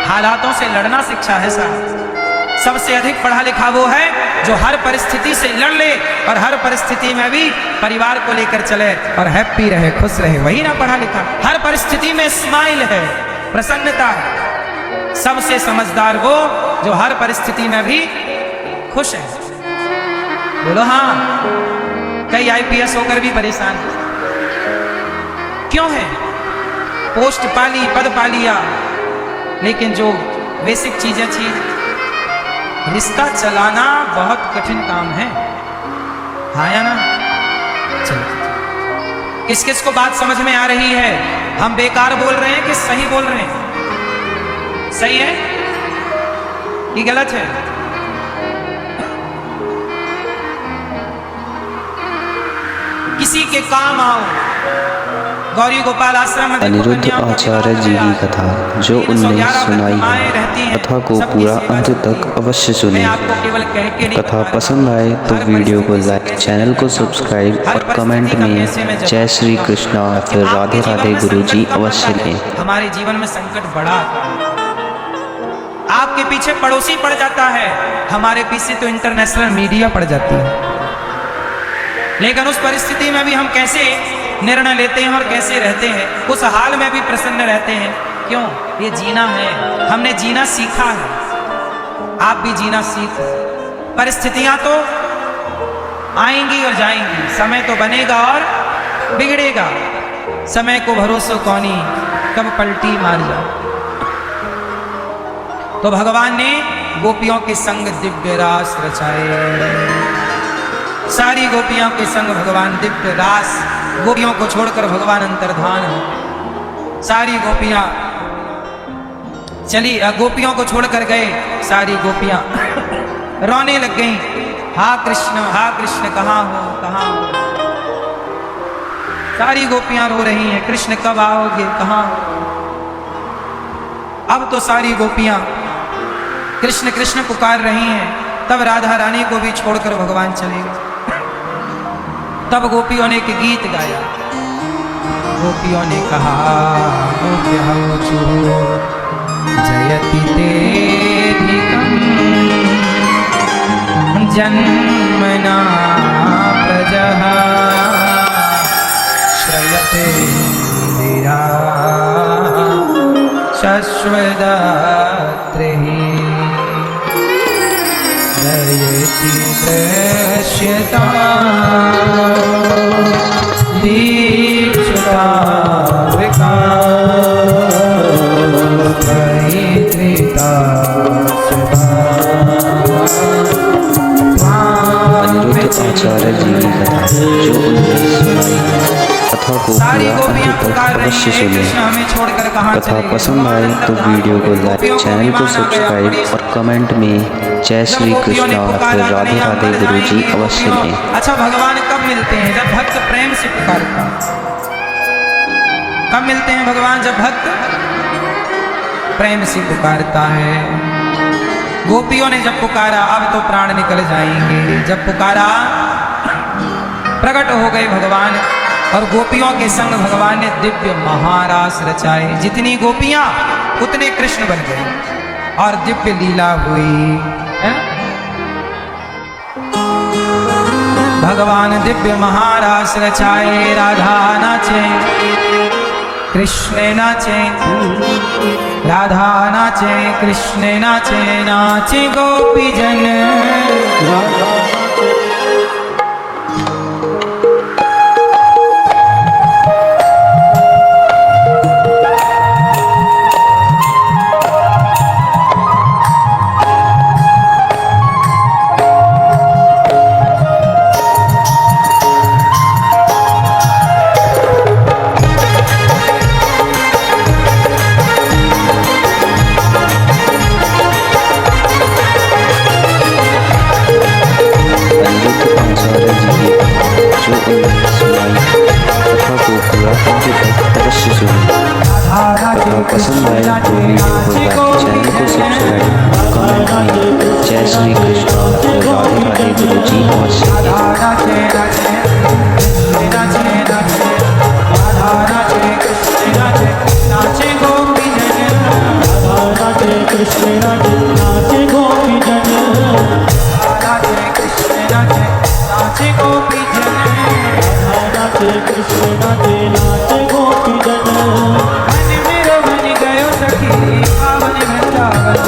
हालातों से लड़ना शिक्षा है साहब। सबसे अधिक पढ़ा लिखा वो है जो हर परिस्थिति से लड़ ले और हर परिस्थिति में भी परिवार को लेकर चले और हैप्पी रहे, खुश रहे, वही ना पढ़ा लिखा। हर परिस्थिति में स्माइल है, प्रसन्नता है। सबसे समझदार वो जो हर परिस्थिति में भी खुश है। बोलो हाँ। कई आईपीएस होकर भी परेशान क्यों है? पोस्ट पाली, पद पा लिया, लेकिन जो बेसिक चीजें थी, रिश्ता चलाना बहुत कठिन काम है। हाँ या ना? चलो, किस किस को बात समझ में आ रही है? हम बेकार बोल रहे हैं कि सही बोल रहे हैं? सही है कि गलत है? किसी के काम आओ। गौरी गोपाल आश्रम में अनिरुद्ध आचार्य जी की कथा जो उनने सुनाई है, कथा को पूरा अंत तक अवश्य सुने। कथा पसंद आए तो वीडियो को लाइक, चैनल को सब्सक्राइब और कमेंट में जय श्री कृष्णा फिर राधे राधे गुरुजी अवश्य लें। हमारे जीवन में संकट बढ़ा, आपके पीछे पड़ोसी पड़ जाता है, हमारे पीछे तो इंटरनेशनल मीडिया पड़ जाती है। लेकिन उस परिस्थिति में भी हम कैसे निर्णय लेते हैं और कैसे रहते हैं, उस हाल में भी प्रसन्न रहते हैं। क्यों? ये जीना है, हमने जीना सीखा है। आप भी जीना सीखो। परिस्थितियां तो आएंगी और जाएंगी, समय तो बनेगा और बिगड़ेगा। समय को भरोसा कौनी, कब पलटी मार जाए। तो भगवान ने गोपियों के संग दिव्य रास रचाए। सारी गोपियों के संग भगवान दिव्य रास, गोपियों को छोड़कर भगवान अंतर्धान है। सारी गोपियां चली, गोपियों को छोड़कर गए, सारी गोपियां रोने लग गईं। हा कृष्ण कहाँ हो, कहाँ हो। सारी गोपियां रो रही हैं, कृष्ण कब आओगे, कहाँ हो। अब तो सारी गोपियां कृष्ण कृष्ण पुकार रही हैं। तब राधा रानी को भी छोड़कर भगवान चले गए। तब गोपियों ने एक गीत गाया। गोपियों ने कहा, जयति तेधिकं जन्मना प्रजः श्रयते धीरा शश्वदात्रिः जयति दृश्यता दीक्षिता अनिरुद्ध आचार्य जी की कथा जो उन्होंने सुनाई है, कथा को पूरा अंत तक अवश्य सुने। कथा पसंद आए तो वीडियो को लाइक, चैनल को सब्सक्राइब और कमेंट में जय श्री कृष्णा फिर राधे राधे गुरुजी अवश्य लें। अच्छा, भगवान कब मिलते हैं? जब भक्त प्रेम से पुकारता। कब मिलते हैं भगवान? जब भक्त प्रेम से पुकारता है। गोपियों ने जब पुकारा, अब तो प्राण निकल जाएंगे। जब पुकारा, प्रकट हो गए भगवान और गोपियों के संग भगवान ने दिव्य महारास रचाए। जितनी गोपियां उतने कृष्ण बन गए और दिव्य लीला हुई है? भगवान दिव्य महारास रचाए। राधा नाचे, कृष्ण नाचे, राधा नाचे, कृष्ण नाचे, नाचे गोपी जन। पसंद आए तो वीडियो को लाइक, चैनल को सब्सक्राइब, कमेंट में जय श्री कृष्णा फिर राधे राधे गुरुजी मन मेरो बन गयो सखी पावन वृंदावन।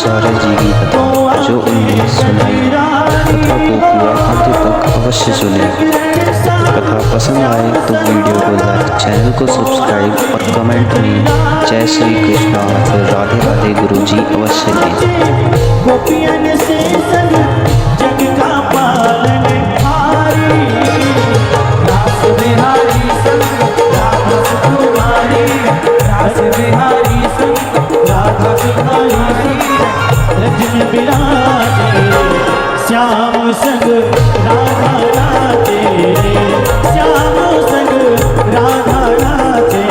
आचार्य जी की कथा जो उन्होंने सुनाई, कथा को पूरा अंत तक अवश्य सुने। कथा पसंद आए तो वीडियो को लाइक, चैनल को सब्सक्राइब और कमेंट में जय श्री कृष्णा फिर राधे राधे गुरु जी अवश्य दें। गोपियन से संग जग का पालनहारी, रास बिहारी संग राधा सुकुमारी, रास बिहारी संग राधा सुकुमारी, रजन बिराजे श्याम संग राधा राधे, श्याम संग राधा राधे।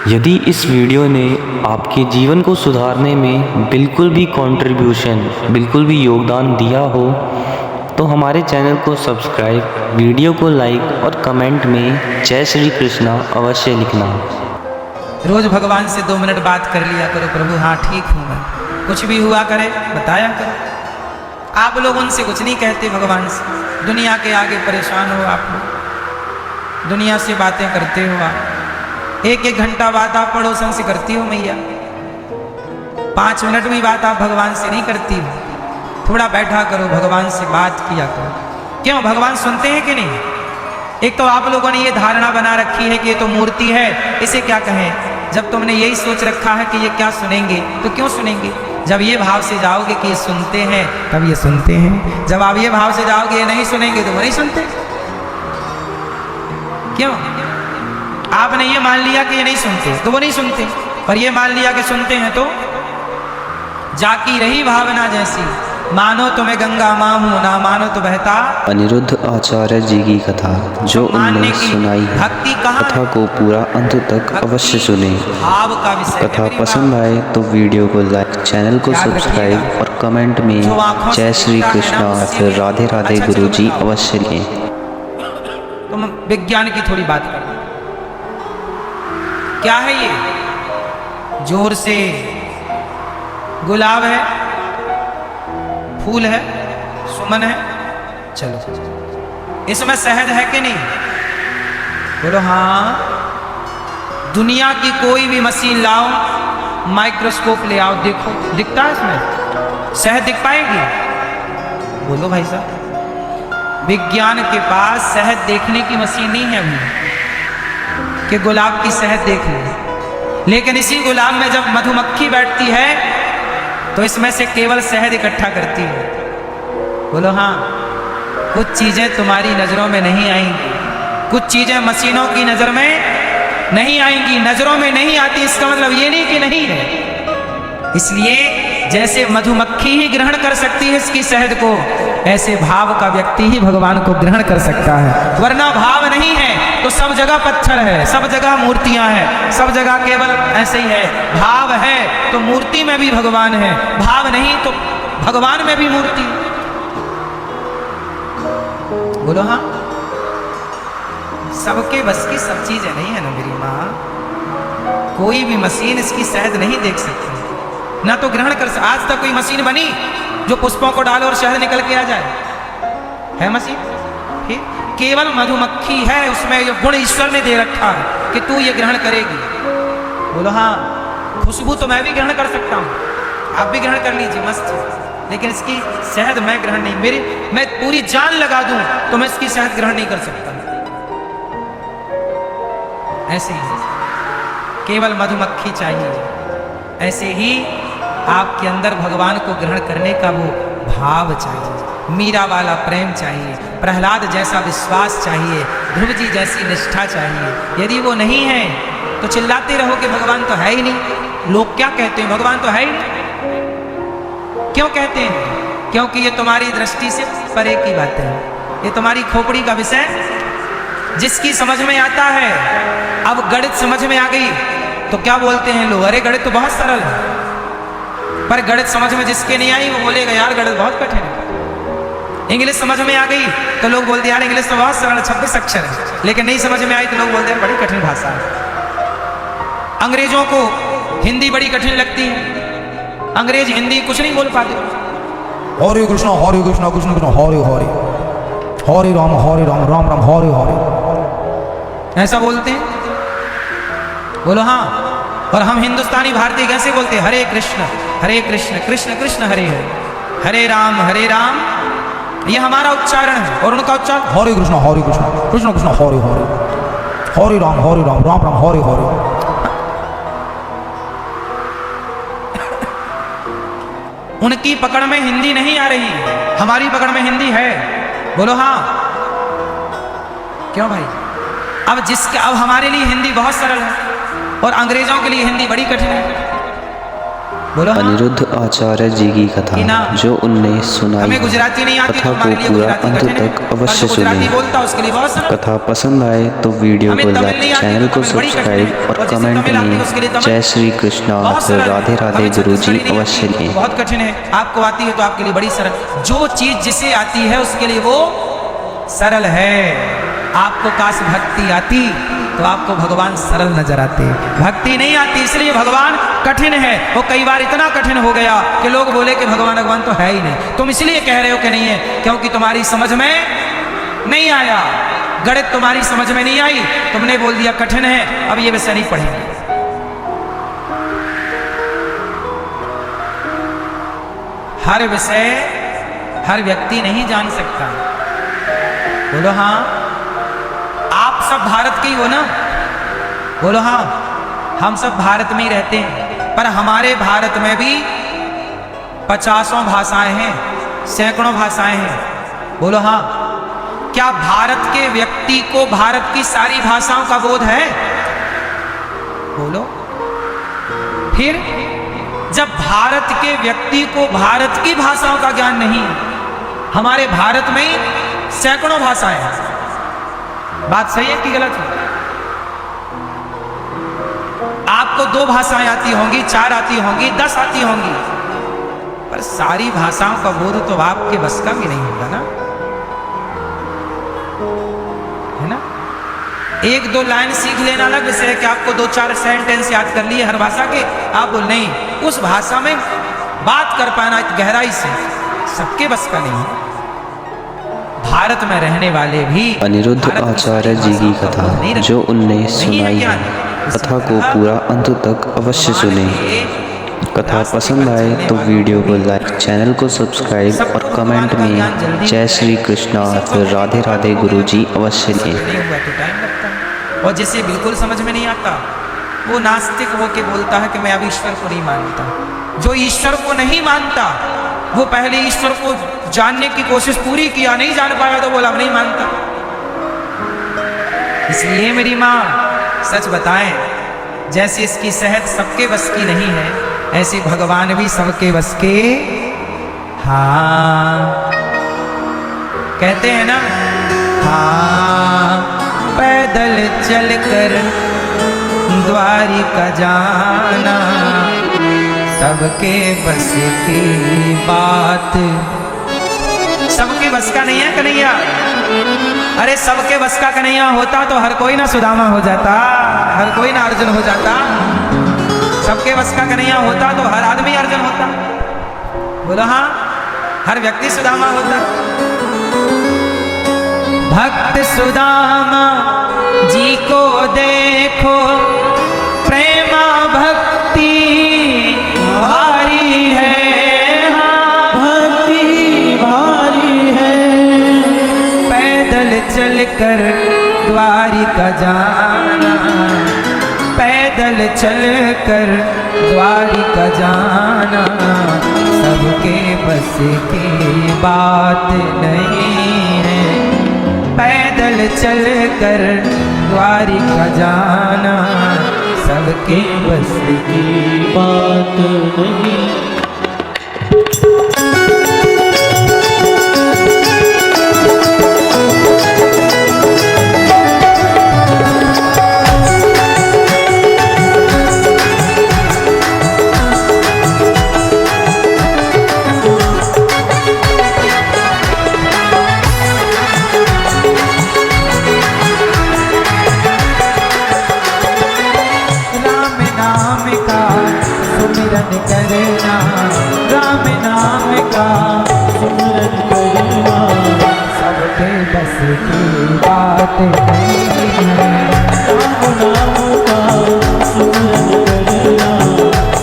यदि इस वीडियो ने आपके जीवन को सुधारने में बिल्कुल भी कंट्रीब्यूशन, बिल्कुल भी योगदान दिया हो तो हमारे चैनल को सब्सक्राइब, वीडियो को लाइक और कमेंट में जय श्री कृष्णा अवश्य लिखना। रोज भगवान से 2 मिनट बात कर लिया करो, प्रभु हाँ ठीक हूँ मैं, कुछ भी हुआ करे बताया करो। आप लोग उनसे कुछ नहीं कहते भगवान से, दुनिया के आगे परेशान हो आप लोग, दुनिया से बातें करते हो आप। 1-1 घंटा बात आप पड़ोसन से करती हो मैया, 5 मिनट में बात आप भगवान से नहीं करती हो। थोड़ा बैठा करो, भगवान से बात किया करो। क्यों, भगवान सुनते हैं कि नहीं? एक तो आप लोगों ने ये धारणा बना रखी है कि ये तो मूर्ति है, इसे क्या कहें। जब तुमने यही सोच रखा है कि ये क्या सुनेंगे, तो क्यों सुनेंगे? जब ये भाव से जाओगे कि ये सुनते हैं तब ये सुनते हैं। जब आप ये भाव से जाओगे ये नहीं सुनेंगे तो वो नहीं सुनते। क्यों? आपने ये मान लिया कि ये नहीं सुनते तो वो नहीं सुनते। पर ये मान लिया कि सुनते हैं तो जाकी रही भावना जैसी, मानो तो मैं गंगा माँ हूँ, ना मानो तो बहता। अनिरुद्ध आचार्य जी की कथा जो उनने सुनाई है, भक्ति कहाँ कथा को पूरा अंत तक अवश्य सुने। भाव का विषय। कथा पसंद आए तो वीडियो को लाइक, चैनल को सब्सक्राइब और कमेंट में जय श्री कृष्णा या फिर राधे राधे गुरु जी अवश्य लिखें। तुम विज्ञान की थोड़ी बात करो। क्या है ये? जोर से गुलाब है, फूल है, सुमन है। चलो, इसमें शहद है कि नहीं? बोलो हाँ। दुनिया की कोई भी मशीन लाओ, माइक्रोस्कोप ले आओ, देखो दिखता है इसमें शहद? दिख पाएगी? बोलो भाई साहब। विज्ञान के पास शहद देखने की मशीन नहीं है अभी कि गुलाब की शहद देख ले। लेकिन इसी गुलाब में जब मधुमक्खी बैठती है तो इसमें से केवल शहद इकट्ठा करती है। बोलो हाँ। कुछ चीजें तुम्हारी नजरों में नहीं आएंगी, कुछ चीजें मशीनों की नजर में नहीं आएंगी। नजरों में नहीं आती इसका मतलब ये नहीं कि नहीं है। इसलिए जैसे मधुमक्खी ही ग्रहण कर सकती है इसकी शहद को, ऐसे भाव का व्यक्ति ही भगवान को ग्रहण कर सकता है। वरना भाव नहीं है तो सब जगह पत्थर है, सब जगह मूर्तियां हैं, सब जगह केवल ऐसे ही है। भाव है तो मूर्ति में भी भगवान है, भाव नहीं तो भगवान में भी मूर्ति। बोलो हाँ। सबके बस की सब चीजें नहीं है ना मेरी माँ। कोई भी मशीन इसकी शहद नहीं देख सकती, ना तो ग्रहण कर सकती। आज तक कोई मशीन बनी जो पुष्पों को डालो और शहद निकल के आ जाए? है मशीन? फिर केवल मधुमक्खी है, उसमें ये गुण ईश्वर ने दे रखा है कि तू ये ग्रहण करेगी। बोलो हाँ। खुशबू तो मैं भी ग्रहण कर सकता हूँ, आप भी ग्रहण कर लीजिए, मस्त है। लेकिन इसकी शहद मैं ग्रहण नहीं, मैं पूरी जान लगा दूं तो मैं इसकी शहद ग्रहण नहीं कर सकता। ऐसे ही केवल मधुमक्खी चाहिए, ऐसे ही आपके अंदर भगवान को ग्रहण करने का वो भाव चाहिए, मीरा वाला प्रेम चाहिए, प्रहलाद जैसा विश्वास चाहिए, ध्रुव जी जैसी निष्ठा चाहिए। यदि वो नहीं है तो चिल्लाते रहो कि भगवान तो है ही नहीं। लोग क्या कहते हैं? भगवान तो है ही नहीं। क्यों कहते हैं? क्योंकि ये तुम्हारी दृष्टि से परे की बात है, ये तुम्हारी खोपड़ी का विषय। जिसकी समझ में आता है, अब गणित समझ में आ गई तो क्या बोलते हैं लोग? अरे गणित तो बहुत सरल है। पर गणित समझ में जिसके नहीं आई वो बोलेगा यार गणित बहुत कठिन है। इंग्लिश समझ में आ गई तो लोग बोलते यार इंग्लिश तो बहुत सरल, 26 अक्षर है। लेकिन नहीं समझ में आई तो लोग बोलते हैं बड़ी कठिन भाषा है। अंग्रेजों को हिंदी बड़ी कठिन लगती है, अंग्रेज हिंदी कुछ नहीं बोल पाते। हरे कृष्ण कृष्ण कृष्ण हरे हरे, हरे राम राम राम हरे हरे, ऐसा बोलते हैं। बोलो हाँ। और हम हिंदुस्तानी भारतीय कैसे बोलते हैं? हरे कृष्ण कृष्ण कृष्ण हरे हरे, हरे राम। ये हमारा उच्चारण है और उनका उच्चारण हरे कृष्ण कृष्ण कृष्ण हरे हरे, हरे राम राम राम हरे हरे। उनकी पकड़ में हिंदी नहीं आ रही, हमारी पकड़ में हिंदी है। बोलो हाँ। क्यों भाई? अब हमारे लिए हिंदी बहुत सरल है और अंग्रेजों के लिए हिंदी बड़ी कठिन है। बोलो हाँ। अनिरुद्ध आचार्य जी की कथा जो उनने सुनाई, हमें गुजराती नहीं आती कथा तो हमारे को लिए पूरा गुजराती अंत कठिन है, तक पर अवश्य जो गुजराती सुने। बोलता उसके लिए बहुत सरल। कथा पसंद आए तो वीडियो हमें को तमिल लाइक, नहीं आती चैनल तो को हमें बड़ी कठिन सब्सक्राइब है, और और जिसे कमेंट तमिल आती है में उसके लिए तमिल जय श्री कृष्णा बहुत फिर सरल है। राधे राधे हमें गुरु जी छत्तीसगढ़ी नहीं अवश्य आती, लिखें। बहुत कठिन है। आपको आती है तो आपके लिए बड़ी सरल। जो चीज जिसे आती है उसके लिए वो सरल है। आपको काश भक्ति आती तो आपको भगवान सरल नजर आते। भक्ति नहीं आती इसलिए भगवान कठिन है। वो कई बार इतना कठिन हो गया कि लोग बोले कि भगवान तो है ही नहीं। तुम इसलिए कह रहे हो कि नहीं है क्योंकि तुम्हारी समझ में नहीं आया, गणित तुम्हारी समझ में नहीं आई, तुमने बोल दिया कठिन है, अब ये विषय नहीं पढ़ेंगे। हर विषय हर व्यक्ति नहीं जान सकता। बोलो हाँ। आप सब भारत के ही हो ना? बोलो हाँ। हम सब भारत में ही रहते हैं, पर हमारे भारत में भी 50 भाषाएं हैं, सैकड़ों भाषाएं हैं। बोलो हाँ। क्या भारत के व्यक्ति को भारत की सारी भाषाओं का बोध है? बोलो। फिर जब भारत के व्यक्ति को भारत की भाषाओं का ज्ञान नहीं है, हमारे भारत में ही सैकड़ों भाषाएं हैं, बात सही है कि गलत है? आपको 2 भाषाएं आती होंगी, 4 आती होंगी, 10 आती होंगी, पर सारी भाषाओं का बोध तो आपके बस का भी नहीं होगा ना, है ना? 1-2 लाइन सीख लेना अलग विषय है कि आपको 2-4 सेंटेंस याद कर लिए हर भाषा के, आप बोल नहीं, उस भाषा में बात कर पाना गहराई से सबके बस का नहीं है। भारत में रहने वाले भी अनिरुद्ध आचार्य जी की कथा जो उनने सुनाई है, कथा को पूरा अंत तक अवश्य सुने। कथा पसंद आए तो वीडियो को लाइक, चैनल को सब्सक्राइब और कमेंट में जय श्री कृष्णा फिर राधे राधे गुरुजी अवश्य लिखें। और जिसे बिल्कुल समझ में नहीं आता वो नास्तिक होके बोलता है कि मैं अब ईश्वर को नहीं मानता। जो ईश्वर को नहीं मानता वो पहले ईश्वर को जानने की कोशिश पूरी किया, नहीं जान पाया तो बोला नहीं मानता। इसलिए मेरी माँ सच बताएं, जैसे इसकी सेहत सबके बस की नहीं है, ऐसे भगवान भी सबके बस के हाँ कहते हैं ना, हाँ पैदल चलकर द्वारिका जाना सबके बस की बात। सबके बस का नहीं है कन्हैया। अरे सबके बस का कन्हैया होता तो हर कोई ना सुदामा हो जाता, हर कोई ना अर्जुन हो जाता। सबके बस का कन्हैया होता तो हर आदमी अर्जुन होता। बोलो हाँ, हर व्यक्ति सुदामा होता। भक्त सुदामा जी को देखो, प्रेमा भक्ति भारी है, हाँ भक्ति भारी है। पैदल चलकर द्वारिका जाना, पैदल चलकर द्वारिका जाना सबके बस की बात नहीं है। पैदल चलकर द्वारिका जाना सबके बस की बात नहीं। करना राम नाम का सुमरन करना सबके बस की बात नहीं है। राम नाम का सुमरन करना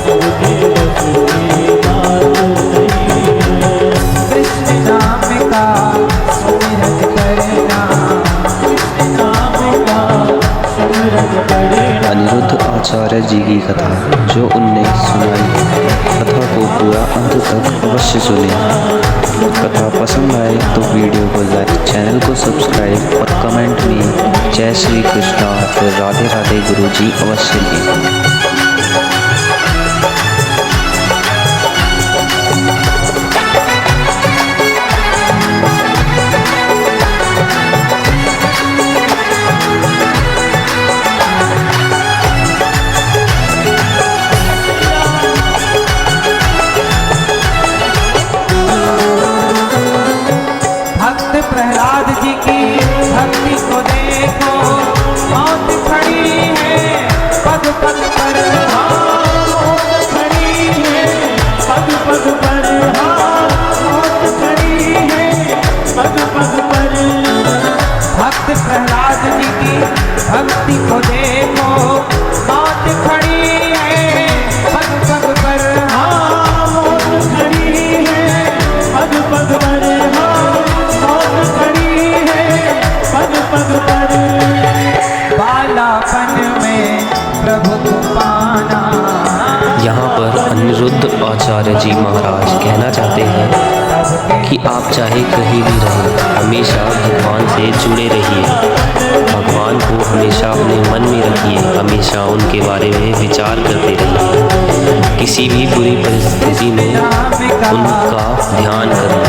सबके बस की बात नहीं है। कृष्ण नाम का सुमरन करना, कृष्ण नाम का सुमरन करना। अनिरुद्ध आचार्य जी की कथा जो उनने सुनाई, कथा को पूरा अंत तक अवश्य सुने। कथा पसंद आए तो वीडियो को लाइक, चैनल को सब्सक्राइब और कमेंट में जय श्री कृष्णा फिर राधे राधे गुरुजी अवश्य लिखें। प्रहलाद जी की भक्ति को देखो, मौत खड़ी है पग पग पर, मौत खड़ी है पग पग पर, मौत खड़ी है पग पग पर। भक्त प्रहलाद जी की भक्ति को देखो, मौत खड़ी है पग पग पर, मौत खड़ी है पग पग पर, पग पर। बालापन में प्रभु को पाना। यहाँ पर अनिरुद्ध आचार्य जी महाराज कहना चाहते हैं कि आप चाहे कहीं भी रहें, हमेशा भगवान से जुड़े रहिए। भगवान को हमेशा अपने मन में रखिए, हमेशा उनके बारे में विचार करते रहिए। किसी भी बुरी परिस्थिति में उनका ध्यान करें।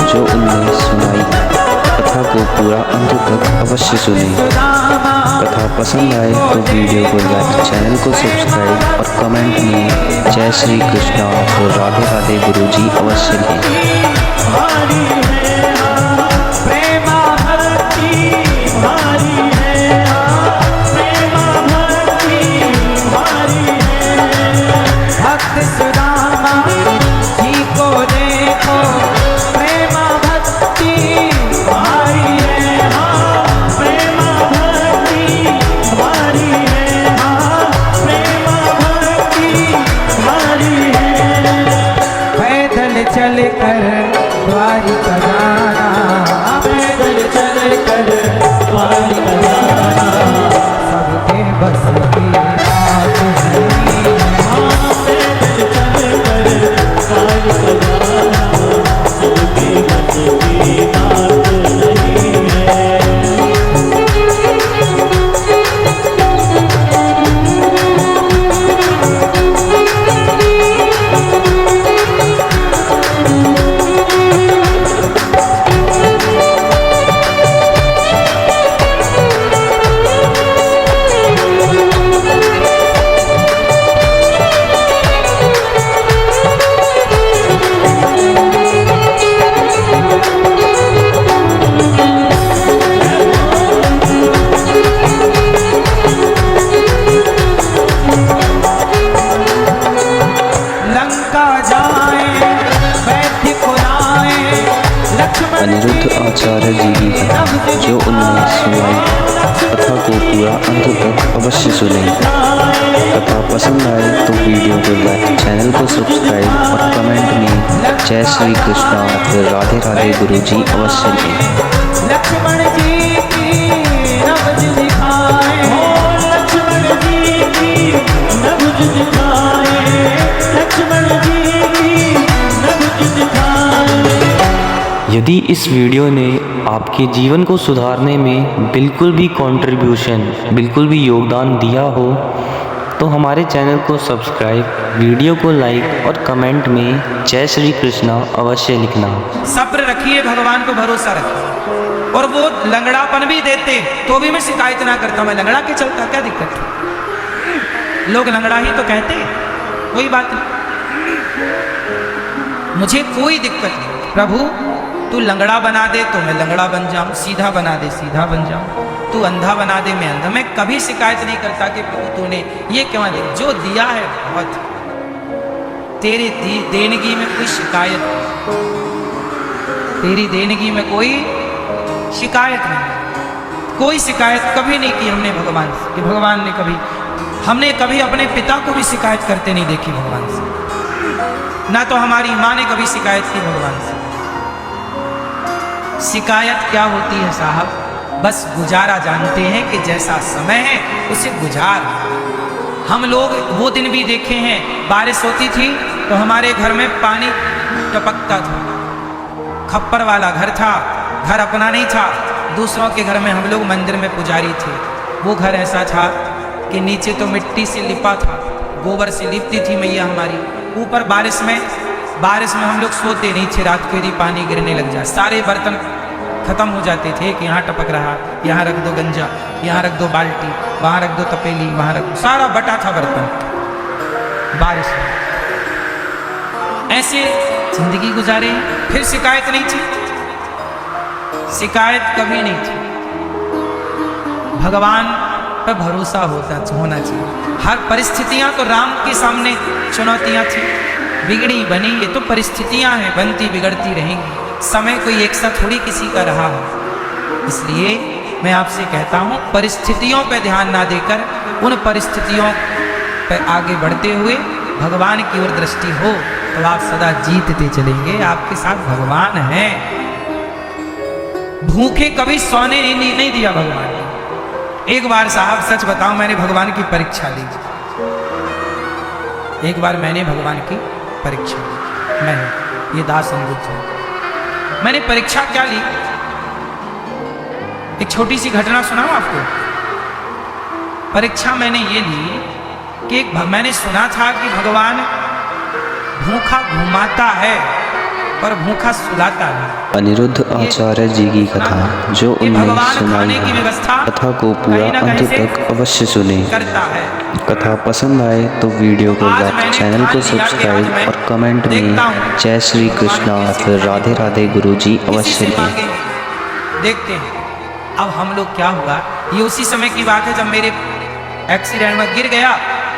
जो उनने सुनाई कथा को पूरा अंत तक अवश्य सुने। कथा पसंद आए तो वीडियो को लाइक, चैनल को सब्सक्राइब और कमेंट में जय श्री कृष्णा और राधे राधे गुरुजी अवश्य लिखें। चल कर द्वारिका जाना, पैदल चल कर द्वारिका जाना, सबके बस की बात नहीं। पैदल चल कर द्वारिका जाना, सबके बस की बात नहीं है। अनिरुद्ध आचार्य जी की कथा जो उनने सुनाई कथा को पूरा अंत तक अवश्य सुने। कथा पसंद आए तो वीडियो को लाइक, चैनल को सब्सक्राइब और कमेंट में जय श्री कृष्णा और राधे राधे गुरुजी अवश्य लिखें। लक्ष्मण जी की नब्ज दिखाए, लक्ष्मण जी की नब्ज दिखाए, लक्ष्मण जी की नब्ज दिखाए। यदि इस वीडियो ने आपके जीवन को सुधारने में बिल्कुल भी कंट्रीब्यूशन, बिल्कुल भी योगदान दिया हो तो हमारे चैनल को सब्सक्राइब, वीडियो को लाइक और कमेंट में जय श्री कृष्णा अवश्य लिखना। सब्र रखिए, भगवान को भरोसा रखिए। और वो लंगड़ापन भी देते तो भी मैं शिकायत ना करता, मैं लंगड़ा के चलता, क्या दिक्कत है? लोग लंगड़ा ही तो कहते, कोई बात नहीं, मुझे कोई दिक्कत नहीं। प्रभु तू लंगड़ा बना दे तो मैं लंगड़ा बन जाऊं, सीधा बना दे सीधा बन जाऊं, तू अंधा बना दे मैं अंधा। मैं कभी शिकायत नहीं करता कि प्रभु तूने ये क्यों दिया, जो दिया है बहुत। तेरी देनगी में कोई शिकायत नहीं, तेरी देनगी में कोई शिकायत नहीं, कोई शिकायत कभी नहीं की हमने भगवान से, कि भगवान ने कभी, हमने कभी अपने पिता को भी शिकायत करते नहीं देखी भगवान से, ना तो हमारी माँ ने कभी शिकायत की भगवान से। शिकायत क्या होती है साहब? बस गुजारा जानते हैं कि जैसा समय है उसे गुजार। हम लोग वो दिन भी देखे हैं, बारिश होती थी तो हमारे घर में पानी टपकता था। खप्पर वाला घर था, घर अपना नहीं था, दूसरों के घर में हम लोग मंदिर में पुजारी थे। वो घर ऐसा था कि नीचे तो मिट्टी से लिपा था, गोबर से लिपती थी मैया हमारी। ऊपर बारिश में हम लोग सोते नहीं थे, रात को यदि पानी गिरने लग जाए सारे बर्तन खत्म हो जाते थे कि यहाँ टपक रहा, यहाँ रख दो गंजा, यहाँ रख दो बाल्टी, वहाँ रख दो तपेली, वहाँ रख दो, सारा बटा था बर्तन बारिश में। ऐसे जिंदगी गुजारे, फिर शिकायत नहीं थी, शिकायत कभी नहीं थी। भगवान पर भरोसा होना चाहिए। हर परिस्थितियां तो राम के सामने चुनौतियां थी, बिगड़ी बनी ये तो परिस्थितियां हैं, बनती बिगड़ती रहेंगी। समय कोई एक साथ थोड़ी किसी का रहा है। इसलिए मैं आपसे कहता हूं, परिस्थितियों पर ध्यान ना देकर उन परिस्थितियों पर आगे बढ़ते हुए भगवान की ओर दृष्टि हो तो आप सदा जीतते चलेंगे। आपके साथ भगवान है। भूखे कभी सोने नहीं दिया भगवान ने। एक बार साहब सच बताऊं, मैंने भगवान की परीक्षा ली। एक बार मैंने भगवान की परीक्षा ली। मैं ये दास संगत हूं। मैंने परीक्षा क्या ली, एक छोटी सी घटना सुनाऊं आपको। परीक्षा मैंने ये ली कि मैंने सुना था कि भगवान भूखा घुमाता है और भूखा सुलाता है। अनिरुद्ध आचार्य जी की कथा जो उन्हें सुनाई है, कथा को पूरा अंत तक अवश्य सुने। कथा पसंद आए तो वीडियो को लाइक, चैनल को सब्सक्राइब और कमेंट में जय श्री कृष्णा फिर राधे राधे गुरुजी अवश्य लिखें। देखते हैं अब हम लोग क्या हुआ। ये उसी समय की बात है जब मेरे एक्सीडेंट में गिर गया,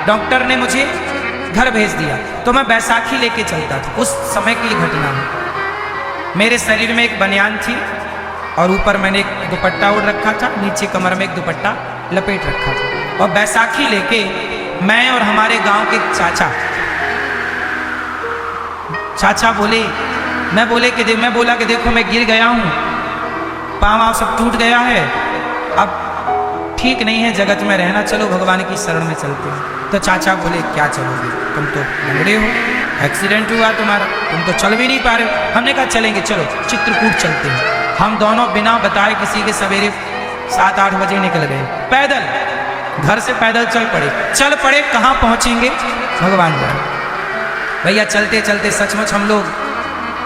डॉक्टर ने मुझे घर भेज दिया। तो मैं बैसाखी लेके चलता था, उस समय की घटना है। मेरे शरीर में एक बनियान थी और ऊपर मैंने एक दुपट्टा ओढ़ रखा था, नीचे कमर में एक दुपट्टा लपेट रखा था। और बैसाखी लेके मैं और हमारे गांव के चाचा बोले, मैं बोला कि देखो मैं गिर गया हूँ, पाँव सब टूट गया है, अब ठीक नहीं है जगत में रहना, चलो भगवान की शरण में चलते हैं। तो चाचा बोले क्या चलोगे, तुम तो लंगड़े हो, एक्सीडेंट हुआ तुम्हारा, तुम तो चल भी नहीं पा रहे हो। हमने कहा चलेंगे, चलो चित्रकूट चलते हैं। हम दोनों बिना बताए किसी के सवेरे 7-8 बजे निकल गए, पैदल घर से पैदल चल पड़े। कहाँ पहुँचेंगे भगवान जाने। भैया चलते चलते सचमुच हम लोग,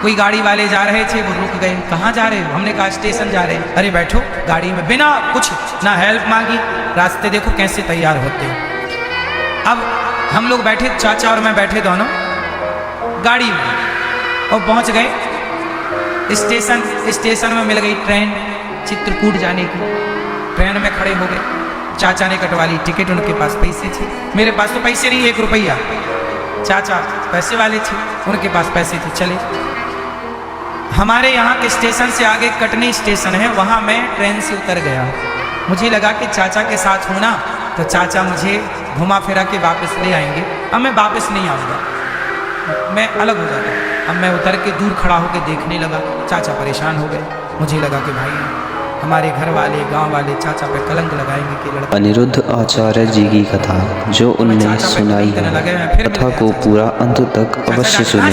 कोई गाड़ी वाले जा रहे थे, वो रुक गए। कहाँ जा रहे हो? हमने कहा स्टेशन जा रहे हैं। अरे बैठो गाड़ी में, बिना कुछ ना हेल्प मांगी, रास्ते देखो कैसे तैयार होते हैं। अब हम लोग बैठे, चाचा और मैं बैठे दोनों गाड़ी में और पहुंच गए स्टेशन में मिल गई ट्रेन चित्रकूट जाने की। ट्रेन में खड़े हो गए, चाचा ने कटवा ली टिकट, उनके पास पैसे थे, मेरे पास तो पैसे नहीं, 1 रुपया। चाचा पैसे वाले थे, उनके पास पैसे थे। चले हमारे यहाँ के स्टेशन से आगे कटनी स्टेशन है, वहाँ मैं ट्रेन से उतर गया। मुझे लगा कि चाचा के साथ हूँ ना, तो चाचा मुझे घुमा फिरा के वापस ले आएंगे। अब मैं वापस नहीं आऊँगा, मैं अलग हो जाता। अब मैं उतर के दूर खड़ा होकर देखने लगा, चाचा परेशान हो गए। मुझे लगा कि भाई हमारे घर वाले, गांव वाले चाचा पे कलंक लगाएंगे कि लड़का। अनिरुद्ध आचार्य जी की कथा जो उन्हें सुनाई है, कथा को पूरा अंत तक अवश्य सुने।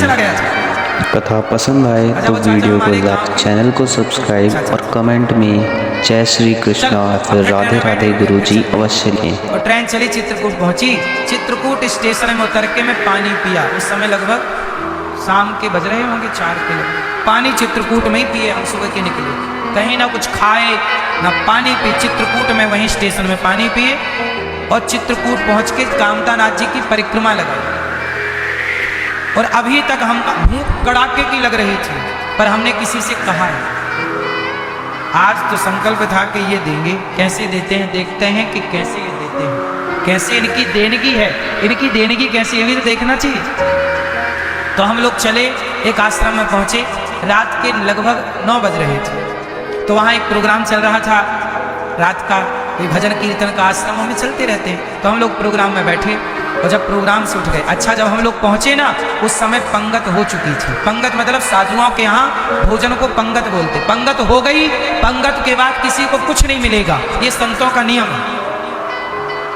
कथा पसंद आए तो वीडियो को लाइक, चैनल को सब्सक्राइब और कमेंट में जय श्री कृष्णा फिर राधे राधे गुरुजी अवश्य लिखें। और ट्रेन चली, चित्रकूट पहुंची। चित्रकूट स्टेशन में उतर के मैं पानी पिया। उस समय लगभग शाम के बज रहे होंगे 4 किलो पानी चित्रकूट में ही पिए। हम सुबह के निकले, कहीं ना कुछ खाए ना पानी पिए, चित्रकूट में वहीं स्टेशन में पानी पिए और चित्रकूट पहुंच के कामतानाथ जी की परिक्रमा लगाई। और अभी तक हम भूख कड़ाके की लग रही थी, पर हमने किसी से कहा है। आज तो संकल्प था कि ये देंगे, कैसे देते हैं देखते हैं कि कैसे ये देते हैं, कैसे इनकी देनगी है, इनकी देनगी कैसी है, ये तो देखना चाहिए। तो हम लोग चले, एक आश्रम में पहुंचे, रात के लगभग 9 बज रहे थे। तो वहाँ एक प्रोग्राम चल रहा था रात का, ये भजन कीर्तन का आश्रमों में चलते रहते हैं। तो हम लोग प्रोग्राम में बैठे और जब प्रोग्राम से उठ गए, अच्छा जब हम लोग पहुंचे ना, उस समय पंगत हो चुकी थी। पंगत मतलब साधुओं के यहाँ भोजन को पंगत बोलते। पंगत हो गई, पंगत के बाद किसी को कुछ नहीं मिलेगा, ये संतों का नियम है,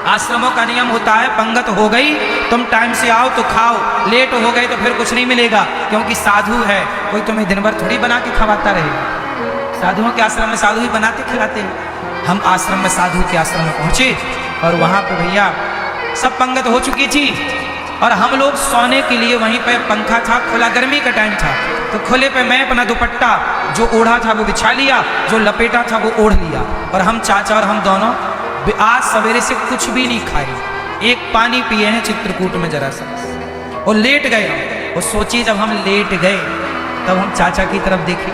आश्रमों का नियम होता है। पंगत हो गई, तुम टाइम से आओ तो खाओ, लेट हो गए तो फिर कुछ नहीं मिलेगा, क्योंकि साधु है, कोई तुम्हें दिन भर थोड़ी बना के खवाता रहेगा। साधुओं के आश्रम में साधु ही बनाते खिलाते हैं। हम आश्रम में साधु के आश्रम में पहुंचे और वहाँ पे भैया सब पंगत हो चुकी थी और हम लोग सोने के लिए वहीं पे पंखा था खुला, गर्मी का टाइम था, तो खुले पे मैं अपना दुपट्टा जो ओढ़ा था वो बिछा लिया, जो लपेटा था वो ओढ़ लिया। और हम चाचा और हम दोनों आज सवेरे से कुछ भी नहीं खाए, एक पानी पिए हैं चित्रकूट में जरा सा, और लेट गए हम। और सोचिए जब हम लेट गए तब हम चाचा की तरफ देखे,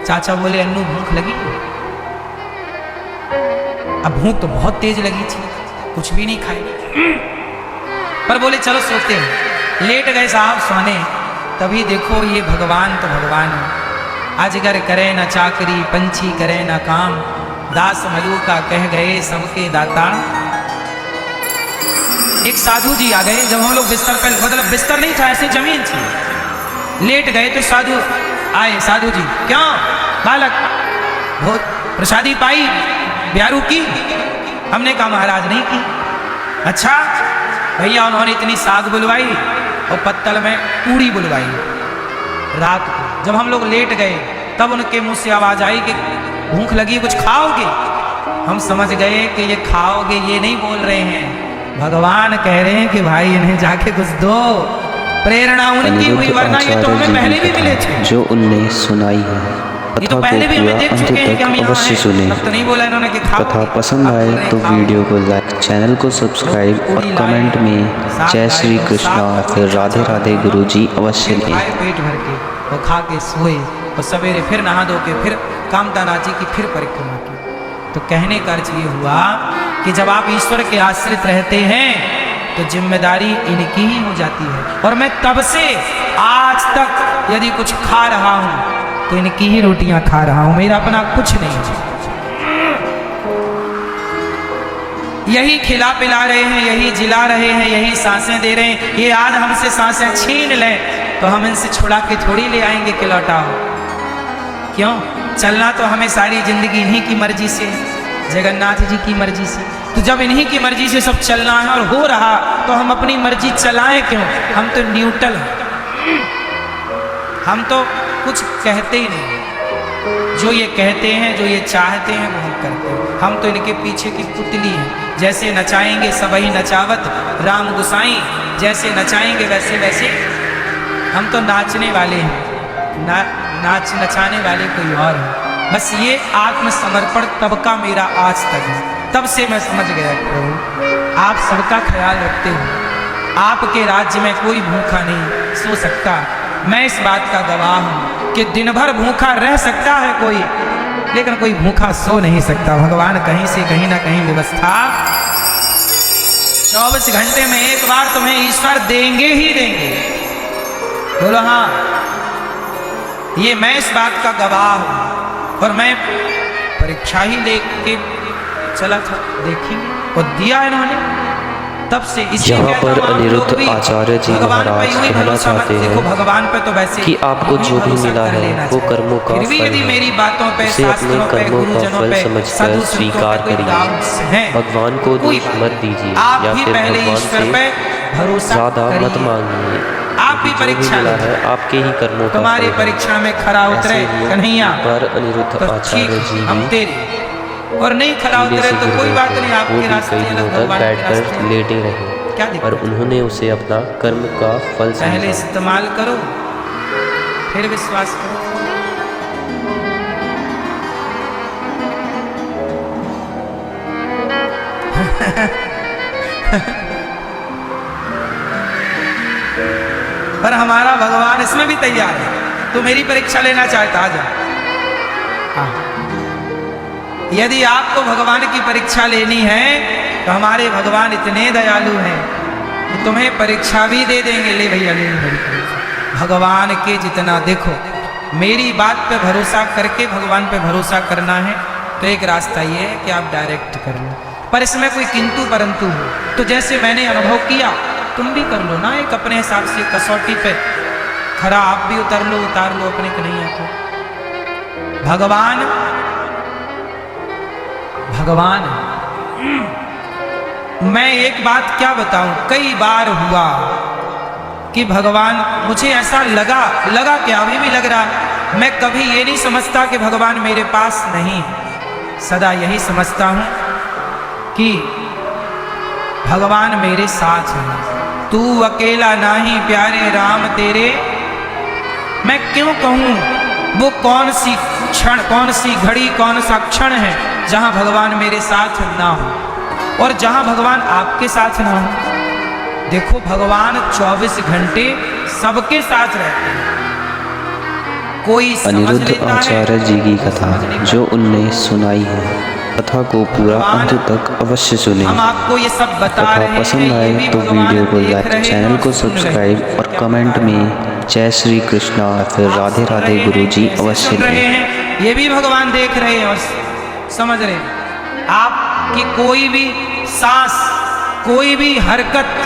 चाचा बोले अन्नू भूख लगी? अब भूख तो बहुत तेज लगी थी, कुछ भी नहीं खाए, पर बोले चलो सोते हैं। लेट गए साहब सोने, तभी देखो ये भगवान तो भगवान है। अजगर करे न चाकरी, पंछी करे न काम, दास मलूका कह गए सबके दाता। एक साधु जी आ गए, जब हम लोग बिस्तर पर, मतलब बिस्तर नहीं था, ऐसे जमीन थी, लेट गए तो साधु आए। साधु जी, क्यों बालक, बहुत प्रसादी पाई ब्यारू की? हमने कहा महाराज नहीं की। अच्छा भैया, उन्होंने इतनी साग बुलवाई और पत्तल में पूड़ी बुलवाई। रात को जब हम लोग लेट गए तब उनके मुंह से आवाज आई कि भूख लगी, कुछ खाओगे? हम समझ गए कि ये खाओगे ये नहीं बोल रहे हैं, भगवान कह रहे हैं कि भाई इन्हें जाके कुछ दो। प्रेरणा उनकी हुई, वरना ये तो हमें पहले भी मिले थे, जो उनने सुनाई है ये कथा तो को पहले भी हमें पूरा देख अंत चुके हैं कि हम तक यहाँ अवश्य हैं। सुने। तब तो नहीं बोला इन्होंने कि खाओ। कथा पसंद आए तो वीडियो को लाइक, चैनल को सब्सक्राइब और कमेंट में जय श्री कृष्णा फिर राधे राधे गुरु जी अवश्य दें। खाए पेट भर के और खा के सोए और सवेरे फिर नहा धो के फिर कामदाना जी की फिर परिक्रमा की। तो कहने का अर्थ ये हुआ कि जब आप ईश्वर के आश्रित रहते हैं तो जिम्मेदारी इनकी ही हो जाती है। और मैं तब से आज तक यदि कुछ खा रहा हूं तो इनकी ही रोटियां खा रहा हूं, मेरा अपना कुछ नहीं है। यही खिला पिला रहे हैं, यही जिला रहे हैं, यही सांसें दे रहे हैं। ये आज हमसे सांसें छीन लें तो हम इनसे छुड़ा के थोड़ी ले आएंगे कि लौटाओ। क्यों? चलना तो हमें सारी जिंदगी इन्हीं की मर्जी से, जगन्नाथ जी की मर्जी से। तो जब इन्हीं की मर्जी से सब चलना है और हो रहा, तो हम अपनी मर्जी चलाएं क्यों? हम तो न्यूट्रल हैं, हम तो कुछ कहते ही नहीं। जो ये कहते हैं, जो ये चाहते हैं, वो हम करते हैं। हम तो इनके पीछे की पुतली हैं। जैसे नचाएंगे सबही नचावत राम गुसाई, जैसे नचाएंगे वैसे वैसे हम तो नाचने वाले हैं, नचाने वाले कोई और है। बस ये आत्मसमर्पण तब का मेरा आज तक है। तब से मैं समझ गया प्रभु आप सबका ख्याल रखते हो। आपके राज्य में कोई भूखा नहीं सो सकता। मैं इस बात का गवाह हूं कि दिन भर भूखा रह सकता है कोई, लेकिन कोई भूखा सो नहीं सकता। भगवान कहीं से कहीं ना कहीं व्यवस्था 24 घंटे में एक बार तुम्हें ईश्वर देंगे ही देंगे। बोलो हाँ। ये मैं इस बात का गवाह हूं। और मैं परीक्षा ही लेके चला था, देखी और दिया इन्होंने। तब से यहाँ पर अनिरुद्ध आचार्य जी महाराज कहना चाहते हैं भगवान पे तो वैसे कि आपको जो भी मिला है वो कर्मों का फल है, मेरी बातों पे, उसे अपने कर्मों का फल समझकर स्वीकार करिए। भगवान को दोष मत दीजिए या फिर भगवान से ज्यादा मत मांगिए। आप भी परीक्षा मिला है आपके ही कर्मों का तुम्हारी परीक्षा में खरा उतरे कन्हैया पर अनिरुद्ध आचार्य जी भी और नहीं खरा उतरे तो कोई बात नहीं, आपके रास्ते बैठकर लेटे रहे और उन्होंने उसे अपना कर्म का फल पहले इस्तेमाल करो फिर विश्वास करो। पर हमारा भगवान इसमें भी तैयार है। तो मेरी परीक्षा लेना चाहता आ जा। हाँ। यदि आपको भगवान की परीक्षा लेनी है तो हमारे भगवान इतने दयालु हैं कि तुम्हें परीक्षा भी दे देंगे। ले भैया ले मेरी परीक्षा। भगवान के जितना देखो, मेरी बात पे भरोसा करके भगवान पे भरोसा करना है तो एक रास्ता ये है कि आप डायरेक्ट कर लो। पर इसमें कोई किंतु परंतु हो तो जैसे मैंने अनुभव किया तुम भी कर लो ना, एक अपने हिसाब से कसौटी पे खरा आप भी उतार लो अपने कन्हैया को। भगवान भगवान मैं एक बात क्या बताऊं, कई बार हुआ कि भगवान मुझे ऐसा लगा क्या अभी भी लग रहा, मैं कभी ये नहीं समझता कि भगवान मेरे पास नहीं, सदा यही समझता हूं कि भगवान मेरे साथ है। तू अकेला नाही प्यारे राम तेरे। मैं क्यों कहूं वो कौन सी क्षण, कौन सी घड़ी, कौन सा क्षण है जहां भगवान मेरे साथ ना हो और जहां भगवान आपके साथ ना हो। देखो भगवान 24 घंटे सबके साथ रहते हैं। कोई समझ अनिरुद्ध लेता है, आचार्य जी की कथा जो उनने सुनाई है कथा को पूरा अंत तक अवश्य सुने। हम आपको ये सब बता कथा रहे हैं, पसंद ये आए भी तो भगवान वीडियो को देख लाइक, रहे हैं चैनल को और सुन रहे हैं। सब्सक्राइब और कमेंट में जय श्री कृष्णा फिर आप राधे सुन राधे रहे गुरु हैं, जी कैसे अवश्य सुन रहे दें। हैं, ये भी भगवान देख रहे हैं और समझ रहे हैं। आपकी कोई भी सांस, कोई भी हरकत,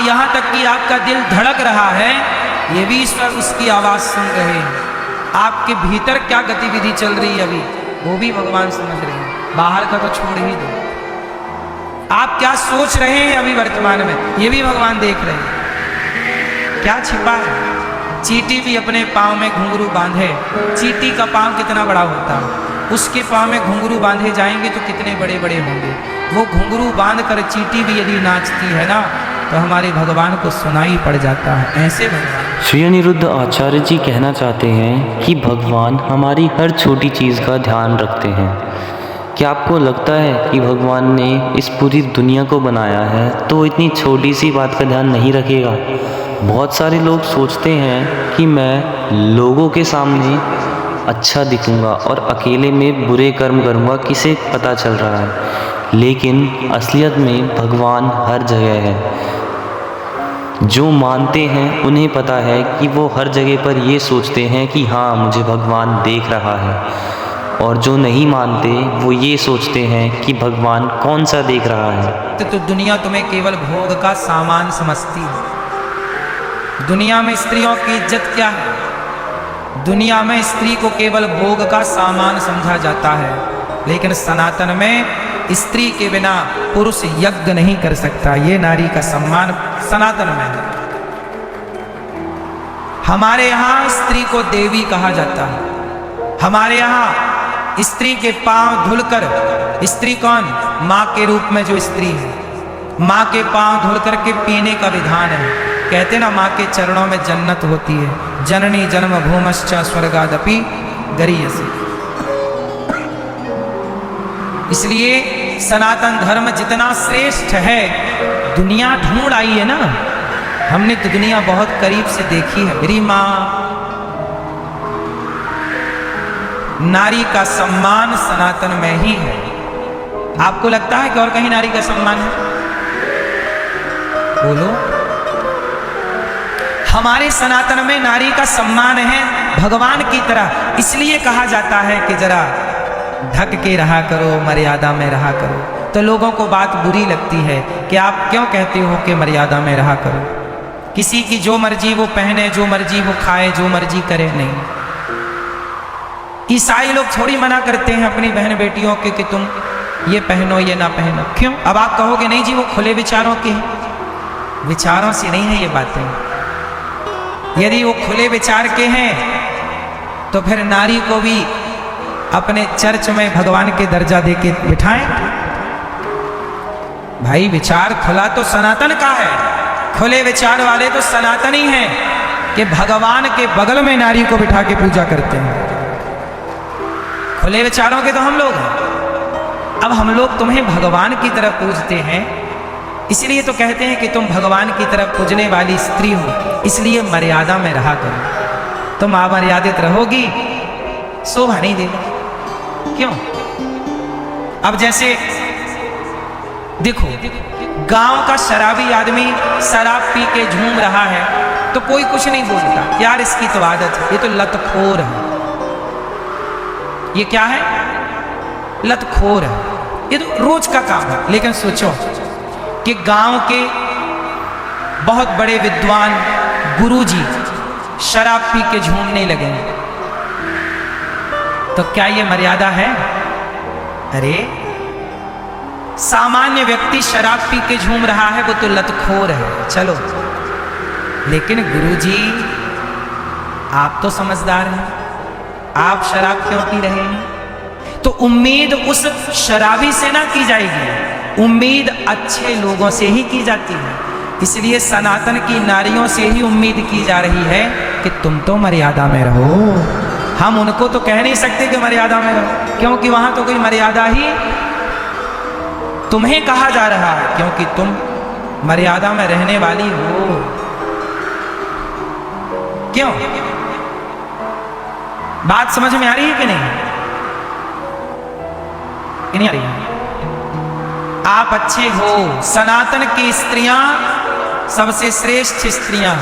यहाँ तक कि आपका दिल धड़क रहा है, ये भी ईश्वर उसकी आवाज सुन रहे हैं। आपके भीतर क्या गतिविधि चल रही है अभी, वो भी भगवान समझ रहे हैं। बाहर का तो छोड़ ही दो, आप क्या सोच रहे हैं अभी वर्तमान में, ये भी भगवान देख रहे हैं। क्या छिपा है? चींटी भी अपने पाँव में घुंघरू बांधे, चींटी का पाँव कितना बड़ा होता है, उसके पाँव में घुंघरू बांधे जाएंगे तो कितने बड़े बड़े होंगे। वो घुंघरू बांध कर चींटी भी यदि नाचती है ना, तो हमारे भगवान को सुनाई पड़ जाता है। ऐसे भगवान। श्री अनिरुद्ध आचार्य जी कहना चाहते हैं कि भगवान हमारी हर छोटी चीज़ का ध्यान रखते हैं। क्या आपको लगता है कि भगवान ने इस पूरी दुनिया को बनाया है तो इतनी छोटी सी बात का ध्यान नहीं रखेगा? बहुत सारे लोग सोचते हैं कि मैं लोगों के सामने अच्छा दिखूंगा और अकेले में बुरे कर्म करूंगा, किसे पता चल रहा है। लेकिन असलियत में भगवान हर जगह है। जो मानते हैं उन्हें पता है कि वो हर जगह पर ये सोचते हैं कि हाँ, मुझे भगवान देख रहा है, और जो नहीं मानते वो ये सोचते हैं कि भगवान कौन सा देख रहा है। तो दुनिया तुम्हें केवल भोग का सामान समझती है। दुनिया में स्त्रियों की इज्जत क्या है? दुनिया में स्त्री को केवल भोग का सामान समझा जाता है, लेकिन सनातन में स्त्री के बिना पुरुष यज्ञ नहीं कर सकता। ये नारी का सम्मान सनातन में है। हमारे यहाँ स्त्री को देवी कहा जाता है। हमारे यहाँ स्त्री के पांव धुलकर, स्त्री कौन? माँ के रूप में जो स्त्री है, माँ के पांव धुल करके पीने का विधान है। कहते ना, माँ के चरणों में जन्नत होती है। जननी जन्म भूमश्च स्वर्गादपि गरीयसी। इसलिए सनातन धर्म जितना श्रेष्ठ है, दुनिया ढूंढ आई है ना। हमने तो दुनिया बहुत करीब से देखी है। मेरी माँ, नारी का सम्मान सनातन में ही है। आपको लगता है कि और कहीं नारी का सम्मान है? बोलो। हमारे सनातन में नारी का सम्मान है भगवान की तरह। इसलिए कहा जाता है कि जरा ढक के रहा करो, मर्यादा में रहा करो। तो लोगों को बात बुरी लगती है कि आप क्यों कहते हो कि मर्यादा में रहा करो। किसी की जो मर्जी वो पहने, जो मर्जी वो खाए, जो मर्जी करे, नहीं। ईसाई लोग थोड़ी मना करते हैं अपनी बहन बेटियों के कि तुम ये पहनो, ये ना पहनो। क्यों? अब आप कहोगे नहीं जी, वो खुले विचारों के हैं। विचारों से नहीं है ये बातें। यदि वो खुले विचार के हैं तो फिर नारी को भी अपने चर्च में भगवान के दर्जा देके बिठाएं। भाई, विचार खुला तो सनातन का है। खुले विचार वाले तो सनातन ही हैं कि भगवान के बगल में नारी को बिठा के पूजा करते हैं। खुले विचारों के तो हम लोग हैं। अब हम लोग तुम्हें भगवान की तरफ पूजते हैं, इसलिए तो कहते हैं कि तुम भगवान की तरफ पूजने वाली स्त्री हो, इसलिए मर्यादा में रहा करो। तुम अमर्यादित रहोगी, शोभा नहीं देगा। क्यों? अब जैसे देखो, गांव का शराबी आदमी शराब पी के झूम रहा है तो कोई कुछ नहीं बोलता, यार इसकी तो आदत है, ये तो लतखोर है। ये क्या है? लतखोर है, ये तो रोज का काम है। लेकिन सोचो कि गांव के बहुत बड़े विद्वान गुरुजी शराब पी के झूमने लगे, तो क्या ये मर्यादा है? अरे, सामान्य व्यक्ति शराब पी के झूम रहा है, वो तो लतखोर है, चलो। लेकिन गुरुजी, आप तो समझदार हैं, आप शराब क्यों पी रहे हैं? तो उम्मीद उस शराबी से ना की जाएगी, उम्मीद अच्छे लोगों से ही की जाती है। इसलिए सनातन की नारियों से ही उम्मीद की जा रही है कि तुम तो मर्यादा में रहो। हम उनको तो कह नहीं सकते कि मर्यादा में रहो, क्योंकि वहां तो कोई मर्यादा ही तुम्हें कहा जा रहा है, क्योंकि तुम मर्यादा में रहने वाली हो। क्यों? बात समझ में आ रही है कि नहीं? कि नहीं आ रही? आप अच्छे हो, सनातन की स्त्रियां सबसे श्रेष्ठ स्त्रियां।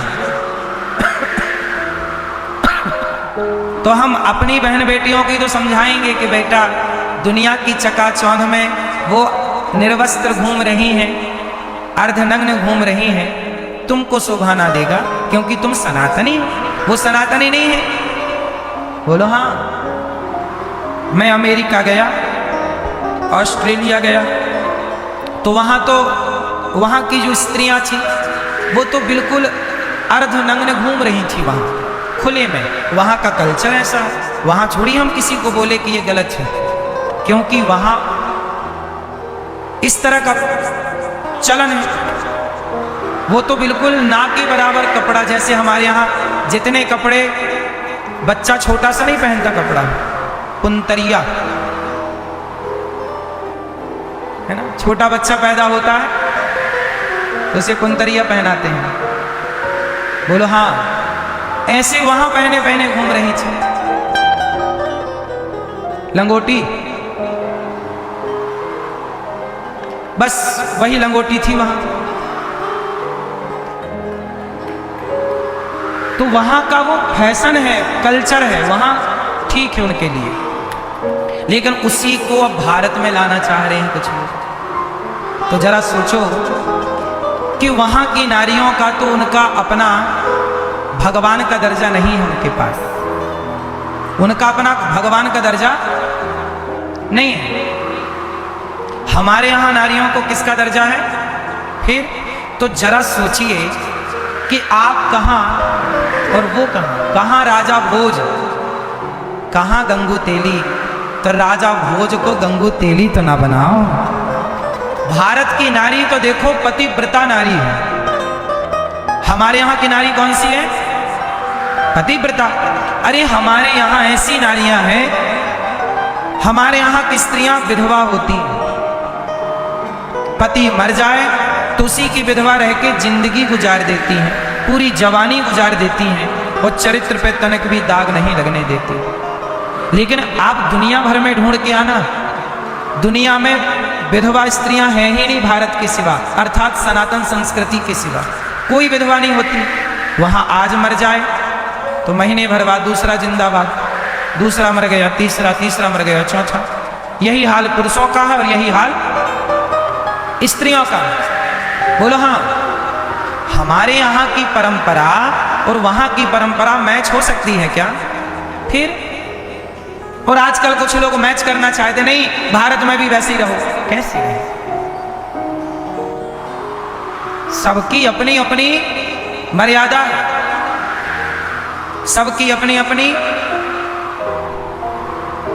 तो हम अपनी बहन बेटियों की तो समझाएंगे कि बेटा दुनिया की चकाचौंध में वो निर्वस्त्र घूम रही हैं, अर्धनग्न घूम रही हैं, तुमको शोभा ना देगा क्योंकि तुम सनातनी हो, वो सनातनी नहीं है। बोलो हाँ। मैं अमेरिका गया, ऑस्ट्रेलिया गया, तो वहाँ की जो स्त्रियां थी वो तो बिल्कुल अर्धनग्न घूम रही थी वहाँ खुले में। वहाँ का कल्चर ऐसा है, वहाँ छोड़ी हम किसी को बोले कि ये गलत है, क्योंकि वहाँ इस तरह का चलन है। वो तो बिल्कुल ना के बराबर कपड़ा, जैसे हमारे यहाँ जितने कपड़े, बच्चा छोटा सा नहीं पहनता कपड़ा, पुंतरिया है ना, छोटा बच्चा पैदा होता है तो उसे पुंतरिया पहनाते हैं। बोलो हाँ। ऐसे वहां पहने पहने घूम रही थी लंगोटी, बस वही लंगोटी थी वहां। तो वहां का वो फैशन है, कल्चर है, वहां ठीक है उनके लिए, लेकिन उसी को अब भारत में लाना चाह रहे हैं कुछ लोग। तो जरा सोचो कि वहां की नारियों का तो उनका अपना भगवान का दर्जा नहीं है उनके पास, उनका अपना भगवान का दर्जा नहीं है। हमारे यहां नारियों को किसका दर्जा है फिर? तो जरा सोचिए कि आप कहां और वो कहां, कहां राजा भोज, कहां गंगू तेली। तो राजा भोज को गंगू तेली तो ना बनाओ। भारत की नारी तो देखो पतिव्रता नारी है। हमारे यहाँ की नारी कौन सी है? पतिव्रता। अरे हमारे यहाँ ऐसी नारियां हैं, हमारे यहाँ की स्त्रियां विधवा होती हैं, पति मर जाए तो उसी की विधवा रह के जिंदगी गुजार देती हैं, पूरी जवानी गुजार देती हैं और चरित्र पे तनक भी दाग नहीं लगने देती। लेकिन आप दुनिया भर में ढूंढ के आना, दुनिया में विधवा स्त्रियां हैं ही नहीं भारत के सिवा, अर्थात सनातन संस्कृति के सिवा कोई विधवा नहीं होती। वहां आज मर जाए तो महीने भर बाद दूसरा जिंदाबाद, दूसरा मर गया, तीसरा मर गया, चौथा। यही हाल पुरुषों का है और यही हाल स्त्रियों का। बोलो हाँ। हमारे यहाँ की परंपरा और वहां की परंपरा मैच हो सकती है क्या फिर? और आजकल कुछ लोग मैच करना चाहते, नहीं भारत में भी वैसे ही रहो। कैसे? सबकी अपनी अपनी मर्यादा, सबकी अपनी अपनी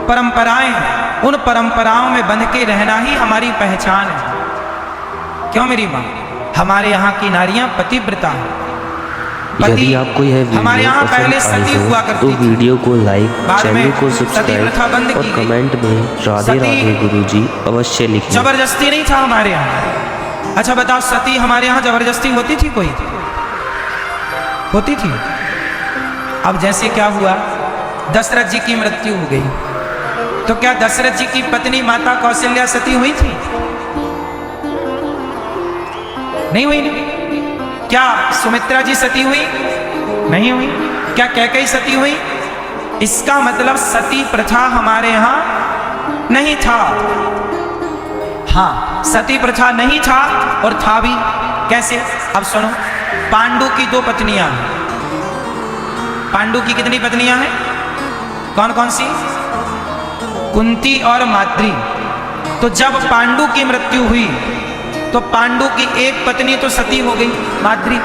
परंपराएं हैं। उन परंपराओं में बंध के रहना ही हमारी पहचान है। क्यों मेरी मां? हमारे यहाँ की नारियां पतिव्रता हैं। यदि आपको यह वीडियो पसंद आई हो तो वीडियो को लाइक, चैनल को सब्सक्राइब और कमेंट में राधे राधे गुरुजी अवश्य लिखें। जबरदस्ती नहीं था हमारे यहाँ। अच्छा बताओ, सती हमारे यहाँ जबरदस्ती होती थी? कोई होती थी? अब जैसे क्या हुआ, दशरथ जी की मृत्यु हो गई, तो क्या दशरथ जी की पत्नी माता कौशल्या सती हुई थी? नहीं हुई ना। क्या सुमित्रा जी सती हुई? नहीं हुई। क्या कैकेयी सती हुई? इसका मतलब सती प्रथा हमारे यहां नहीं था। हाँ, सती प्रथा नहीं था और था भी कैसे? अब सुनो, पांडु की 2 पत्नियां हैं। पांडु की कितनी पत्नियां हैं? कौन कौन सी? कुंती और माद्री। तो जब पांडु की मृत्यु हुई तो पांडु की एक पत्नी तो सती हो गई, माद्री,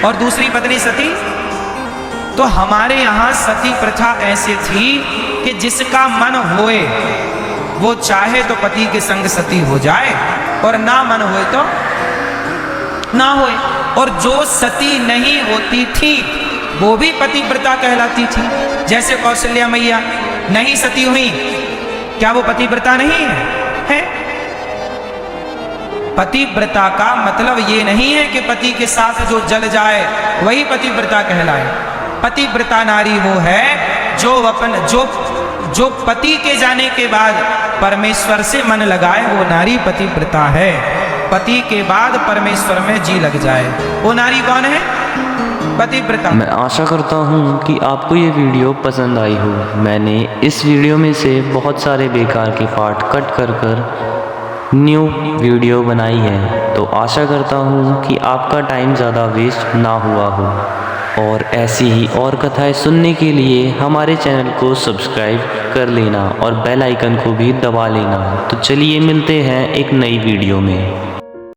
और दूसरी पत्नी सती। तो हमारे यहां सती प्रथा ऐसी थी कि जिसका मन होए वो चाहे तो पति के संग सती हो जाए और ना मन होए तो ना होए। और जो सती नहीं होती थी वो भी पतिव्रता कहलाती थी। जैसे कौशल्या मैया नहीं सती हुई, क्या वो पतिव्रता नहीं है? पतिव्रता का मतलब ये नहीं है कि पति के साथ जो जल जाए वही पतिव्रता कहलाए। पतिव्रता नारी वो है जो पति के जाने के बाद परमेश्वर से मन लगाए वो नारी पतिव्रता है। पति के बाद परमेश्वर में जी लग जाए वो नारी कौन है? पतिव्रता। मैं आशा करता हूँ कि आपको ये वीडियो पसंद आई हो। मैंने इस वीडियो में से बहुत सारे बेकार के पार्ट कट कर न्यू वीडियो बनाई है, तो आशा करता हूँ कि आपका टाइम ज़्यादा वेस्ट ना हुआ हो। और ऐसी ही और कथाएं सुनने के लिए हमारे चैनल को सब्सक्राइब कर लेना और बेल आइकन को भी दबा लेना। तो चलिए मिलते हैं एक नई वीडियो में।